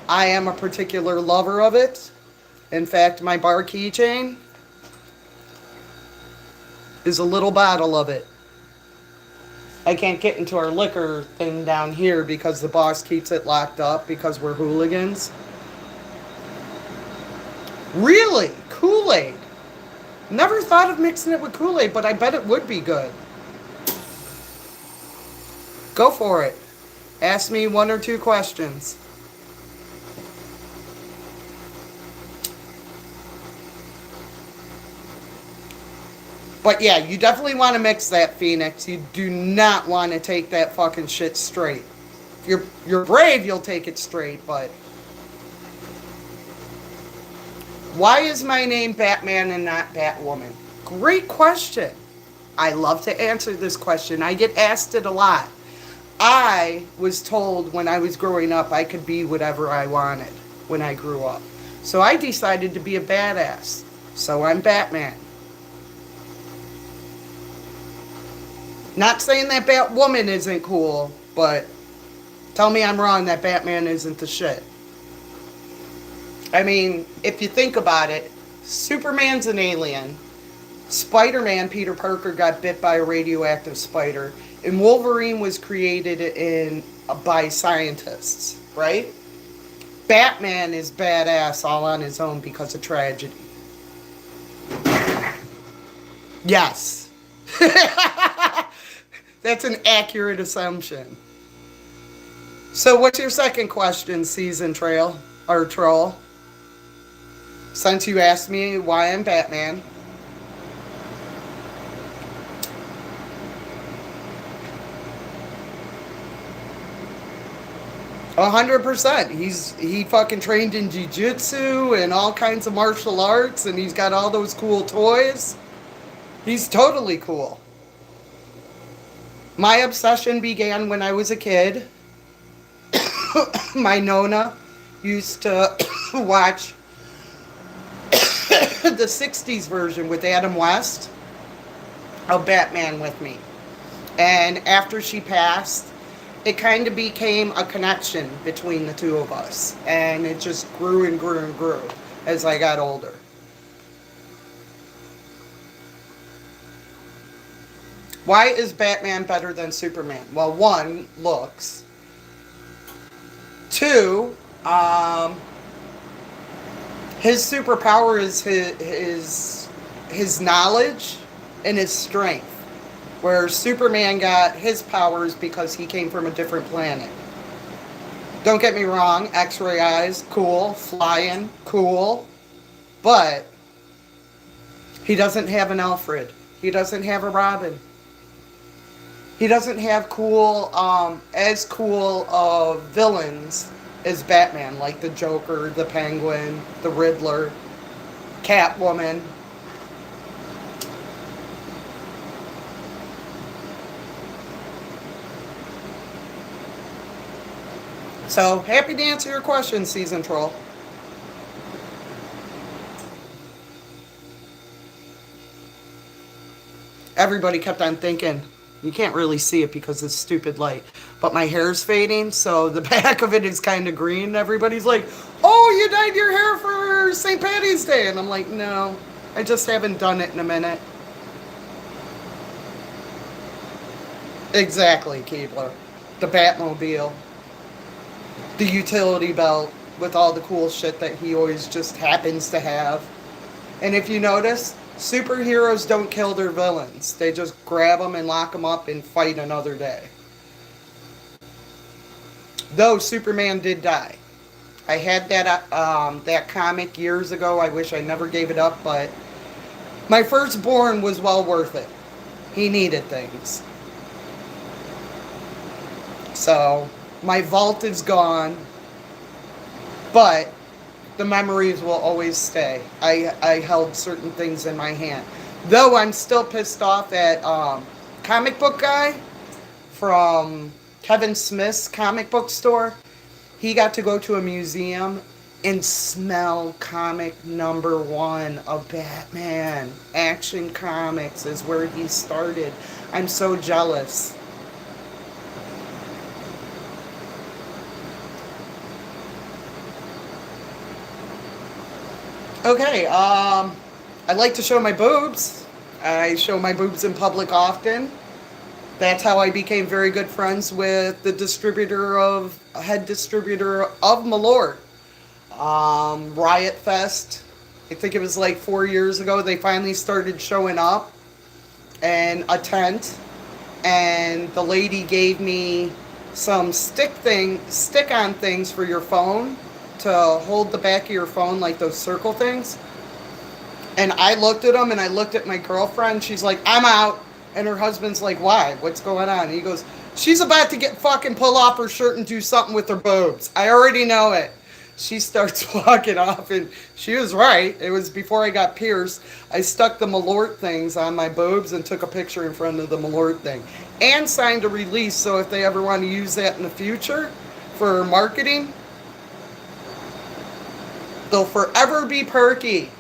I am a particular lover of it. In fact, my bar keychain is a little bottle of it. I can't get into our liquor thing down here because the boss keeps it locked up because we're hooligans. Really? Kool-Aid? Never thought of mixing it with Kool-Aid, but I bet it would be good. Go for it. Ask me 1 or 2 questions. But yeah, you definitely want to mix that, Phoenix. You do not want to take that fucking shit straight. If you're brave, you'll take it straight, but... Why is my name Batman and not Batwoman? Great question. I love to answer this question. I get asked it a lot. I was told when I was growing up I could be whatever I wanted when I grew up. So I decided to be a badass. So I'm Batman. Not saying that Batwoman isn't cool, but tell me I'm wrong that Batman isn't the shit. I mean, if you think about it, Superman's an alien. Spider-Man, Peter Parker, got bit by a radioactive spider. And Wolverine was created by scientists, right? Batman is badass all on his own because of tragedy. Yes. That's an accurate assumption. So what's your second question, Season Trail, or Troll? Since you asked me why I'm Batman. %. He fucking trained in jiu-jitsu and all kinds of martial arts, and he's got all those cool toys. He's totally cool. My obsession began when I was a kid. My Nona used to watch the 60s version with Adam West of Batman with me. And after she passed, it kind of became a connection between the two of us. And it just grew and grew and grew as I got older. Why is Batman better than Superman? Well, 1, looks. 2, his superpower is his knowledge and his strength. Where Superman got his powers because he came from a different planet. Don't get me wrong, X-ray eyes, cool. Flying, cool. But he doesn't have an Alfred. He doesn't have a Robin. He doesn't have as cool of villains as Batman, like the Joker, the Penguin, the Riddler, Catwoman. So, happy to answer your question, Season Troll. Everybody kept on thinking, you can't really see it because it's stupid light, but my hair's fading, so the back of it is kind of green. Everybody's like, oh, you dyed your hair for St. Patty's Day. And I'm like, no, I just haven't done it in a minute. Exactly, Keebler. The Batmobile. The utility belt with all the cool shit that he always just happens to have. And if you notice, superheroes don't kill their villains. They just grab them and lock them up and fight another day. Though Superman did die. I had that comic years ago. I wish I never gave it up, but my firstborn was well worth it. He needed things. So, my vault is gone, but the memories will always stay. I held certain things in my hand. Though I'm still pissed off at comic book guy from Kevin Smith's comic book store. He got to go to a museum and smell comic number 1 of Batman. Action Comics is where he started. I'm so jealous. Okay, I like to show my boobs. I show my boobs in public often. That's how I became very good friends with the head distributor of Malort. Riot Fest, I think it was like 4 years ago, they finally started showing up in a tent, and the lady gave me some stick-on things for your phone to hold the back of your phone, like those circle things. And I looked at them, and I looked at my girlfriend. She's like, I'm out. And her husband's like, why? What's going on? And he goes, she's about to pull off her shirt and do something with her boobs. I already know it. She starts walking off, and she was right. It was before I got pierced. I stuck the Malort things on my boobs and took a picture in front of the Malort thing. And signed a release, so if they ever want to use that in the future for marketing, they'll forever be perky.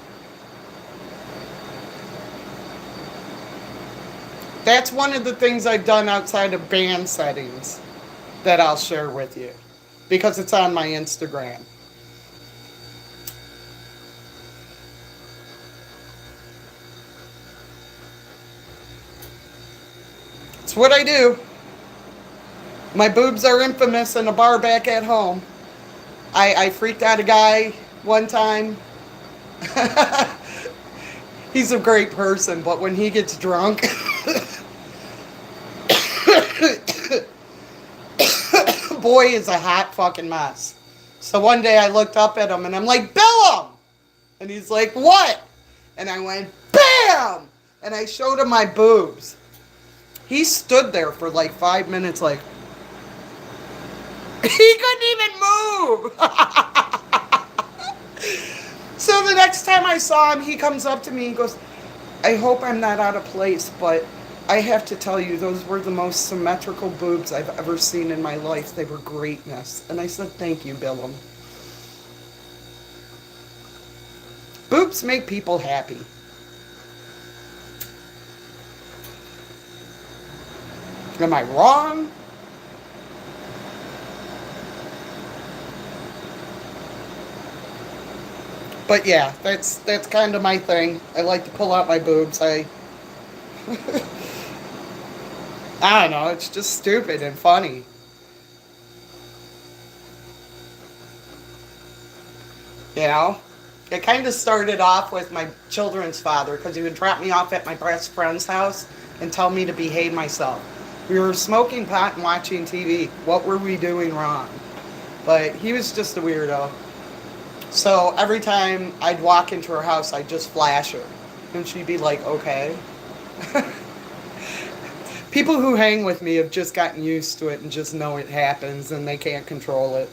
That's one of the things I've done outside of band settings that I'll share with you, because it's on my Instagram. It's what I do. My boobs are infamous in a bar back at home. I freaked out a guy one time. He's a great person, but when he gets drunk, boy is a hot fucking mess. So one day I looked up at him and I'm like, Billum! And he's like, what? And I went, BAM! And I showed him my boobs. He stood there for like 5 minutes like, he couldn't even move! So the next time I saw him, he comes up to me and goes, I hope I'm not out of place, but I have to tell you, those were the most symmetrical boobs I've ever seen in my life. They were greatness. And I said, thank you, Billum. Boobs make people happy. Am I wrong? But yeah, that's kind of my thing. I like to pull out my boobs. I don't know, it's just stupid and funny. You know? It kind of started off with my children's father, because he would drop me off at my best friend's house and tell me to behave myself. We were smoking pot and watching TV. What were we doing wrong? But he was just a weirdo. So every time I'd walk into her house, I'd just flash her. And she'd be like, okay. People who hang with me have just gotten used to it and just know it happens and they can't control it.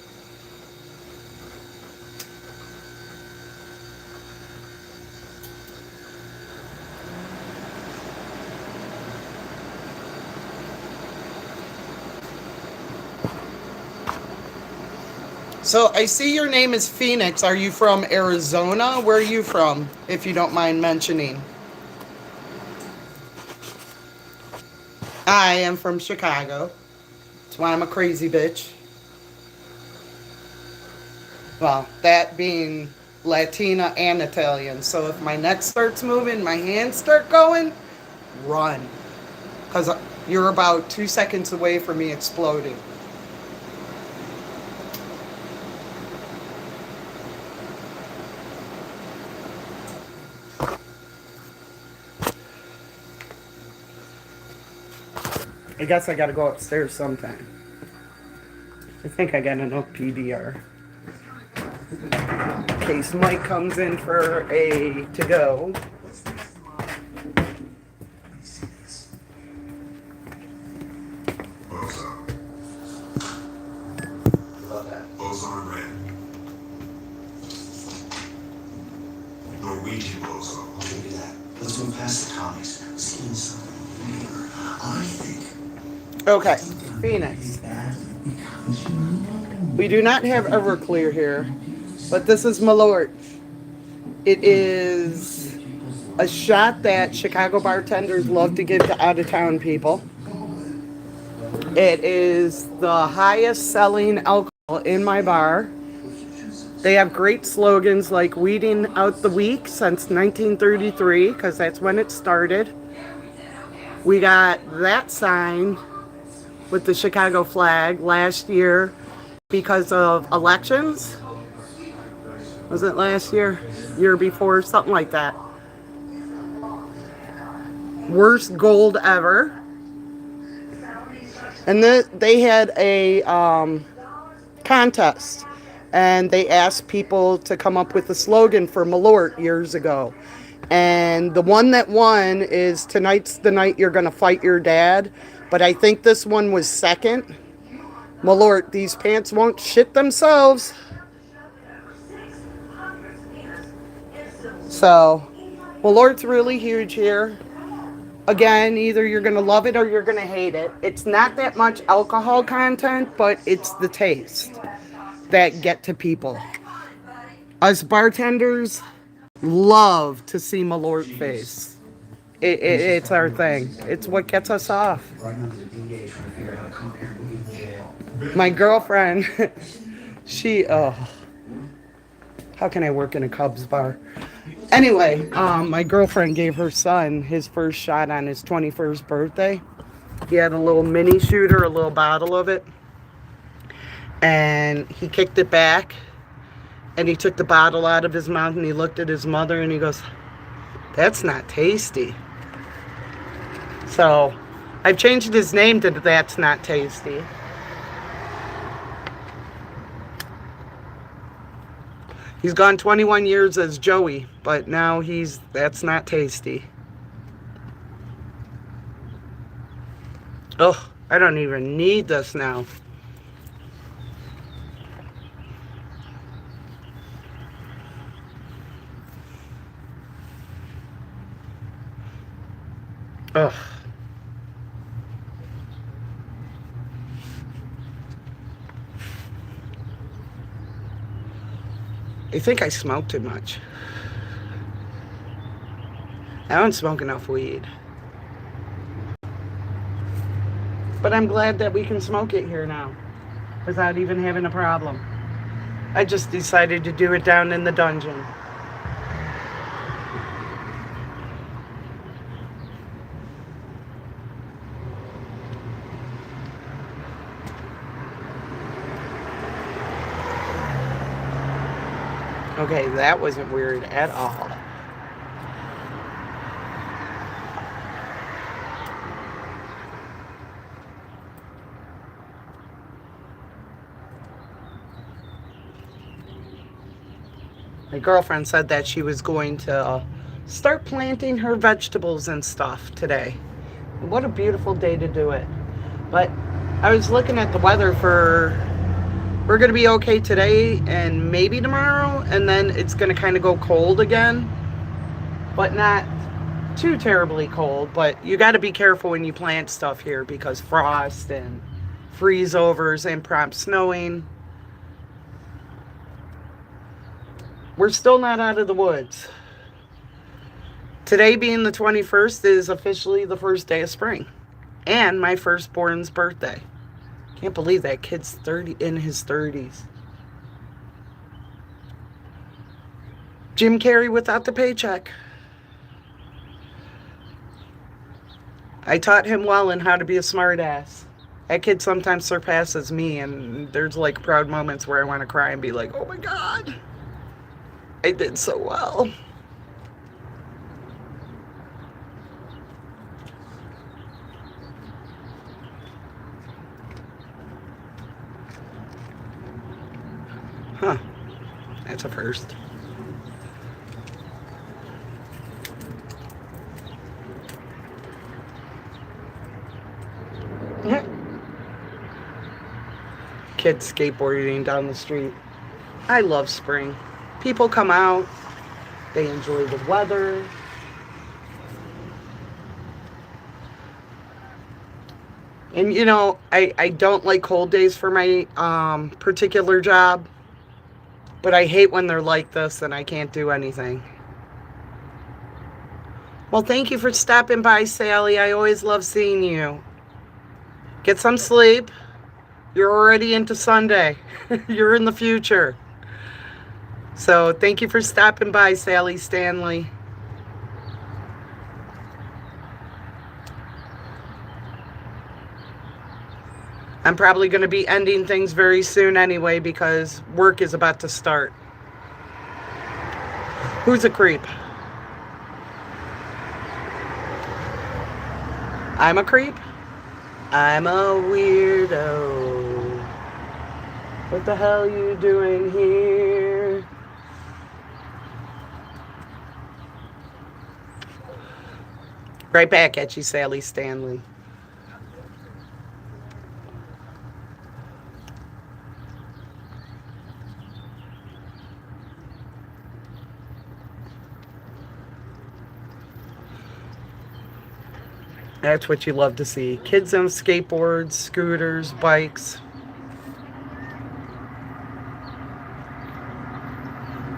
So I see your name is Phoenix. Are you from Arizona? Where are you from, if you don't mind mentioning? I am from Chicago. That's why I'm a crazy bitch. Well, that being Latina and Italian. So if my neck starts moving, my hands start going, run. Because you're about 2 seconds away from me exploding. I guess I gotta go upstairs sometime. I think I got enough PDR. In case Mike comes in for a to-go. Boson red. Norwegian boson. I'll give you that. Let's move past the car. seen something weird. I think Okay, Phoenix. We do not have Everclear here, but this is Malort. It is a shot that Chicago bartenders love to give to out-of-town people. It is the highest selling alcohol in my bar. They have great slogans like weeding out the weak since 1933, because that's when it started. We got that sign with the Chicago flag last year because of elections. Was it last year? Year before? Something like that. Worst gold ever. And they had a contest, and they asked people to come up with a slogan for Malort years ago. And the one that won is "Tonight's the night you're gonna fight your dad." But I think this one was second. Malort, these pants won't shit themselves. So, Malort's really huge here. Again, either you're going to love it or you're going to hate it. It's not that much alcohol content, but it's the taste that get to people. Us bartenders love to see Malort face. It's our thing. It's what gets us off. My girlfriend, how can I work in a Cubs bar? Anyway, my girlfriend gave her son his first shot on his 21st birthday. He had a little mini shooter, a little bottle of it. And he kicked it back. And he took the bottle out of his mouth and he looked at his mother and he goes, "That's not tasty." So, I've changed his name to "That's Not Tasty." He's gone 21 years as Joey, but now that's not tasty. Oh, I don't even need this now. Ugh. I think I smoke too much. I don't smoke enough weed. But I'm glad that we can smoke it here now without even having a problem. I just decided to do it down in the dungeon. Okay, that wasn't weird at all. My girlfriend said that she was going to start planting her vegetables and stuff today. What a beautiful day to do it. But I was looking at the weather we're going to be okay today and maybe tomorrow, and then it's going to kind of go cold again, but not too terribly cold. But you got to be careful when you plant stuff here because frost and freeze overs and prompt snowing. We're still not out of the woods. Today being the 21st is officially the first day of spring and my firstborn's birthday. Can't believe that kid's in his 30s. Jim Carrey without the paycheck. I taught him well in how to be a smart ass. That kid sometimes surpasses me, and there's like proud moments where I want to cry and be like, "Oh my God, I did so well." Huh. That's a first. Kids skateboarding down the street. I love spring. People come out. They enjoy the weather. And you know, I don't like cold days for my particular job, but I hate when they're like this and I can't do anything. Well, thank you for stopping by, Sally. I always love seeing you. Get some sleep. You're already into Sunday. You're in the future. So thank you for stopping by, Sally Stanley. I'm probably going to be ending things very soon anyway because work is about to start. Who's a creep? I'm a creep? I'm a weirdo. What the hell are you doing here? Right back at you, Sally Stanley. That's what you love to see. Kids on skateboards, scooters, bikes.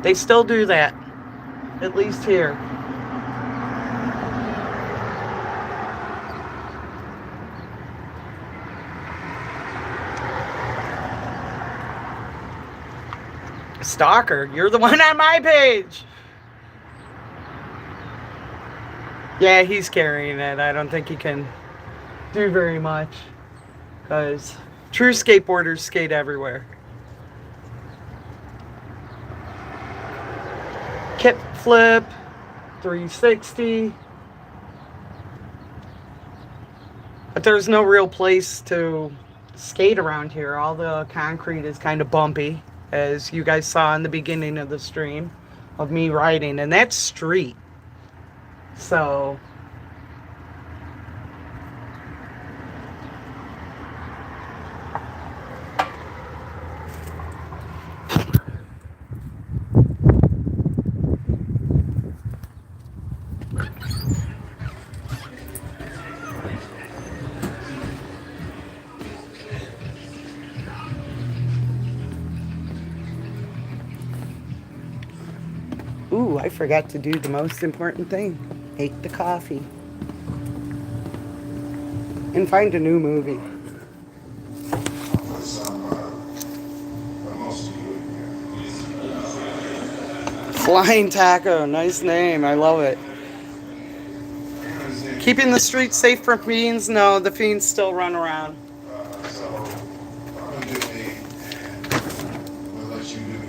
They still do that, at least here. Stalker, you're the one on my page. Yeah, he's carrying it. I don't think he can do very much because true skateboarders skate everywhere. Kip flip, 360. But there's no real place to skate around here. All the concrete is kind of bumpy, as you guys saw in the beginning of the stream of me riding, and that's street. So ooh, I forgot to do the most important thing. Make the coffee. And find a new movie. Flying Taco, nice name. I love it. Keeping the streets safe from fiends? No, the fiends still run around. So, I'm gonna do me, and we'll let you do you.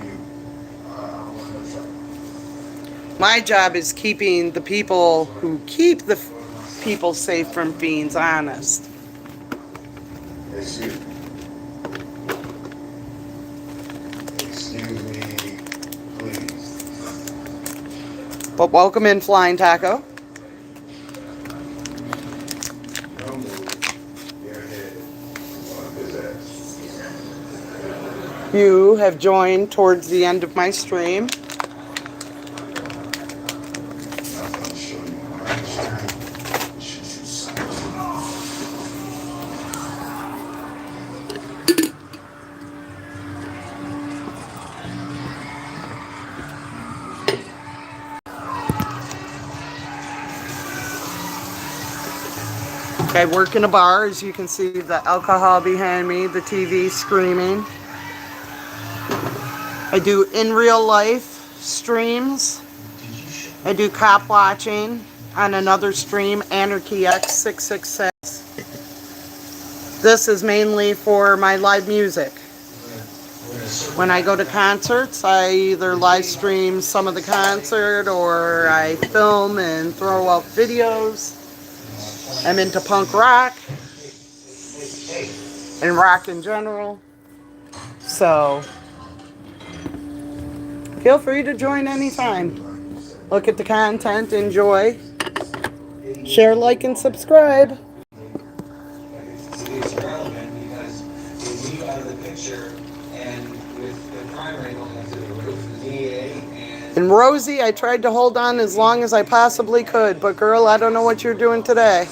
My job is keeping the people who keep the people safe from fiends honest. Excuse me, please. But welcome in, Flying Taco. Don't move. Your head on his ass. You have joined towards the end of my stream. I'm gonna show you my strength. Shoot you something. I work in a bar, as you can see the alcohol behind me, the TV screaming. I do in real life streams. I do cop watching on another stream, Anarchy X666. This is mainly for my live music. When I go to concerts, I either live stream some of the concert or I film and throw out videos. I'm into punk rock and rock in general. So feel free to join anytime. Look at the content, enjoy, share, like, and subscribe. It's relevant because they leave out of the picture, and with the crime rate going up to the roof, the DA And Rosie, I tried to hold on as long as I possibly could, but girl, I don't know what you're doing today.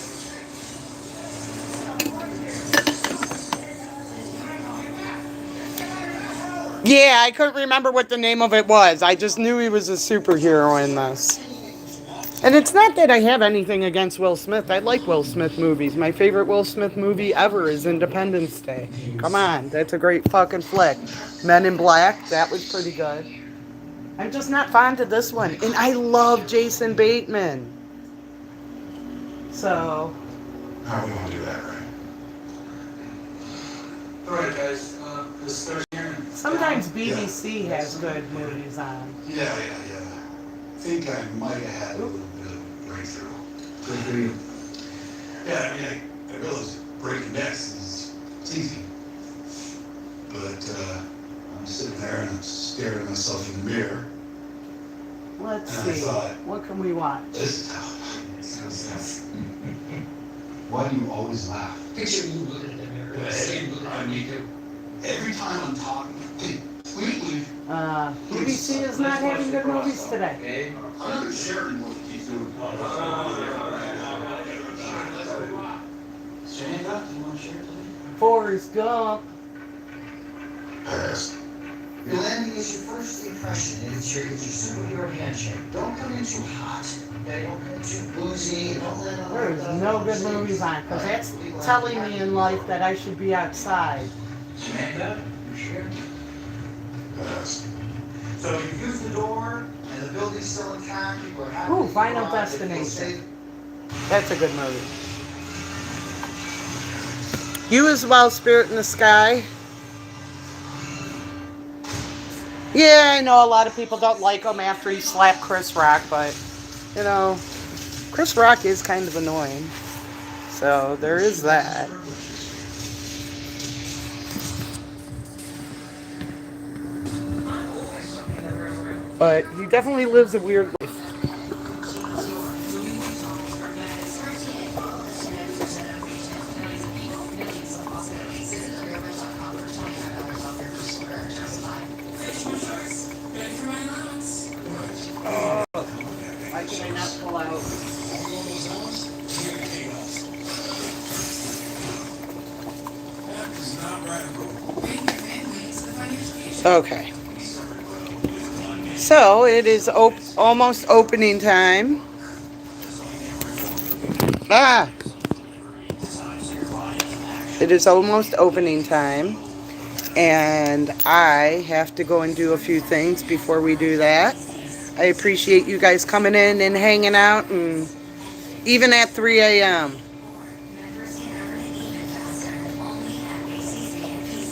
Yeah, I couldn't remember what the name of it was. I just knew he was a superhero in this. And it's not that I have anything against Will Smith. I like Will Smith movies. My favorite Will Smith movie ever is Independence Day. Come on, that's a great fucking flick. Men in Black, that was pretty good. I'm just not fond of this one. And I love Jason Bateman. So, How we gonna do that, right? All right, guys, this Thursday. sometimes BBC has good movies on. Yeah. I think I might have had a little bit of a breakthrough. Good for you. Yeah, I mean, I realize breaking necks is easy. But I'm sitting there and I'm staring at myself in the mirror. Let's And I see. thought- What can we watch? This is how Why do you always laugh? Picture you looking in the mirror, same looking at me too. Every time I'm talking, completely, BBC is not having good movies today. Okay? I'm not sharing what he's doing. Stand up, you wanna share it with me? Forrest Gump. Pass. Your landing is your first impression, and it's your superhero handshake. Don't come in too hot. Don't come in too boozy. Don't let other There's no good movies on, because that's telling me in life that I should be outside. Stand up, you share. Pass. So you use the door, and the building's still intact. People are happy. Ooh, Final you arrived, Destination. safe. That's a good movie. You as well, Spirit in the Sky. Yeah, I know a lot of people don't like him after he slapped Chris Rock, but, you know, Chris Rock is kind of annoying. So, there is that. But he definitely lives a weird life. Why can I not pull out? Okay. So it is almost opening time. It is almost opening time. And I have to go and do a few things before we do that. I appreciate you guys coming in and hanging out, and even at 3 a.m.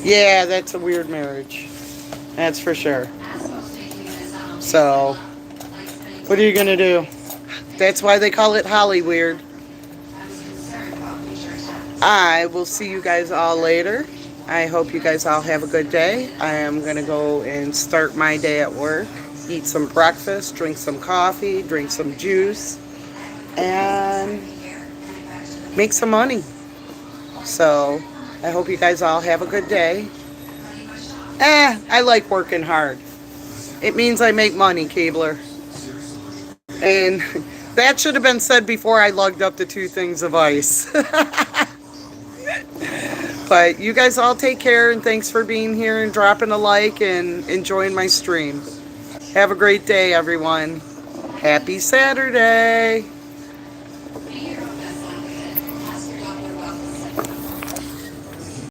Yeah, that's a weird marriage. That's for sure. So, what are you going to do? That's why they call it Hollyweird. I will see you guys all later. I hope you guys all have a good day. I am going to go and start my day at work. Eat some breakfast, drink some coffee, drink some juice, and make some money. So, I hope you guys all have a good day. I like working hard. It means I make money, Cabler. And that should have been said before I lugged up the 2 things of ice. But you guys all take care, and thanks for being here and dropping a like and enjoying my stream. Have a great day, everyone. Happy Saturday.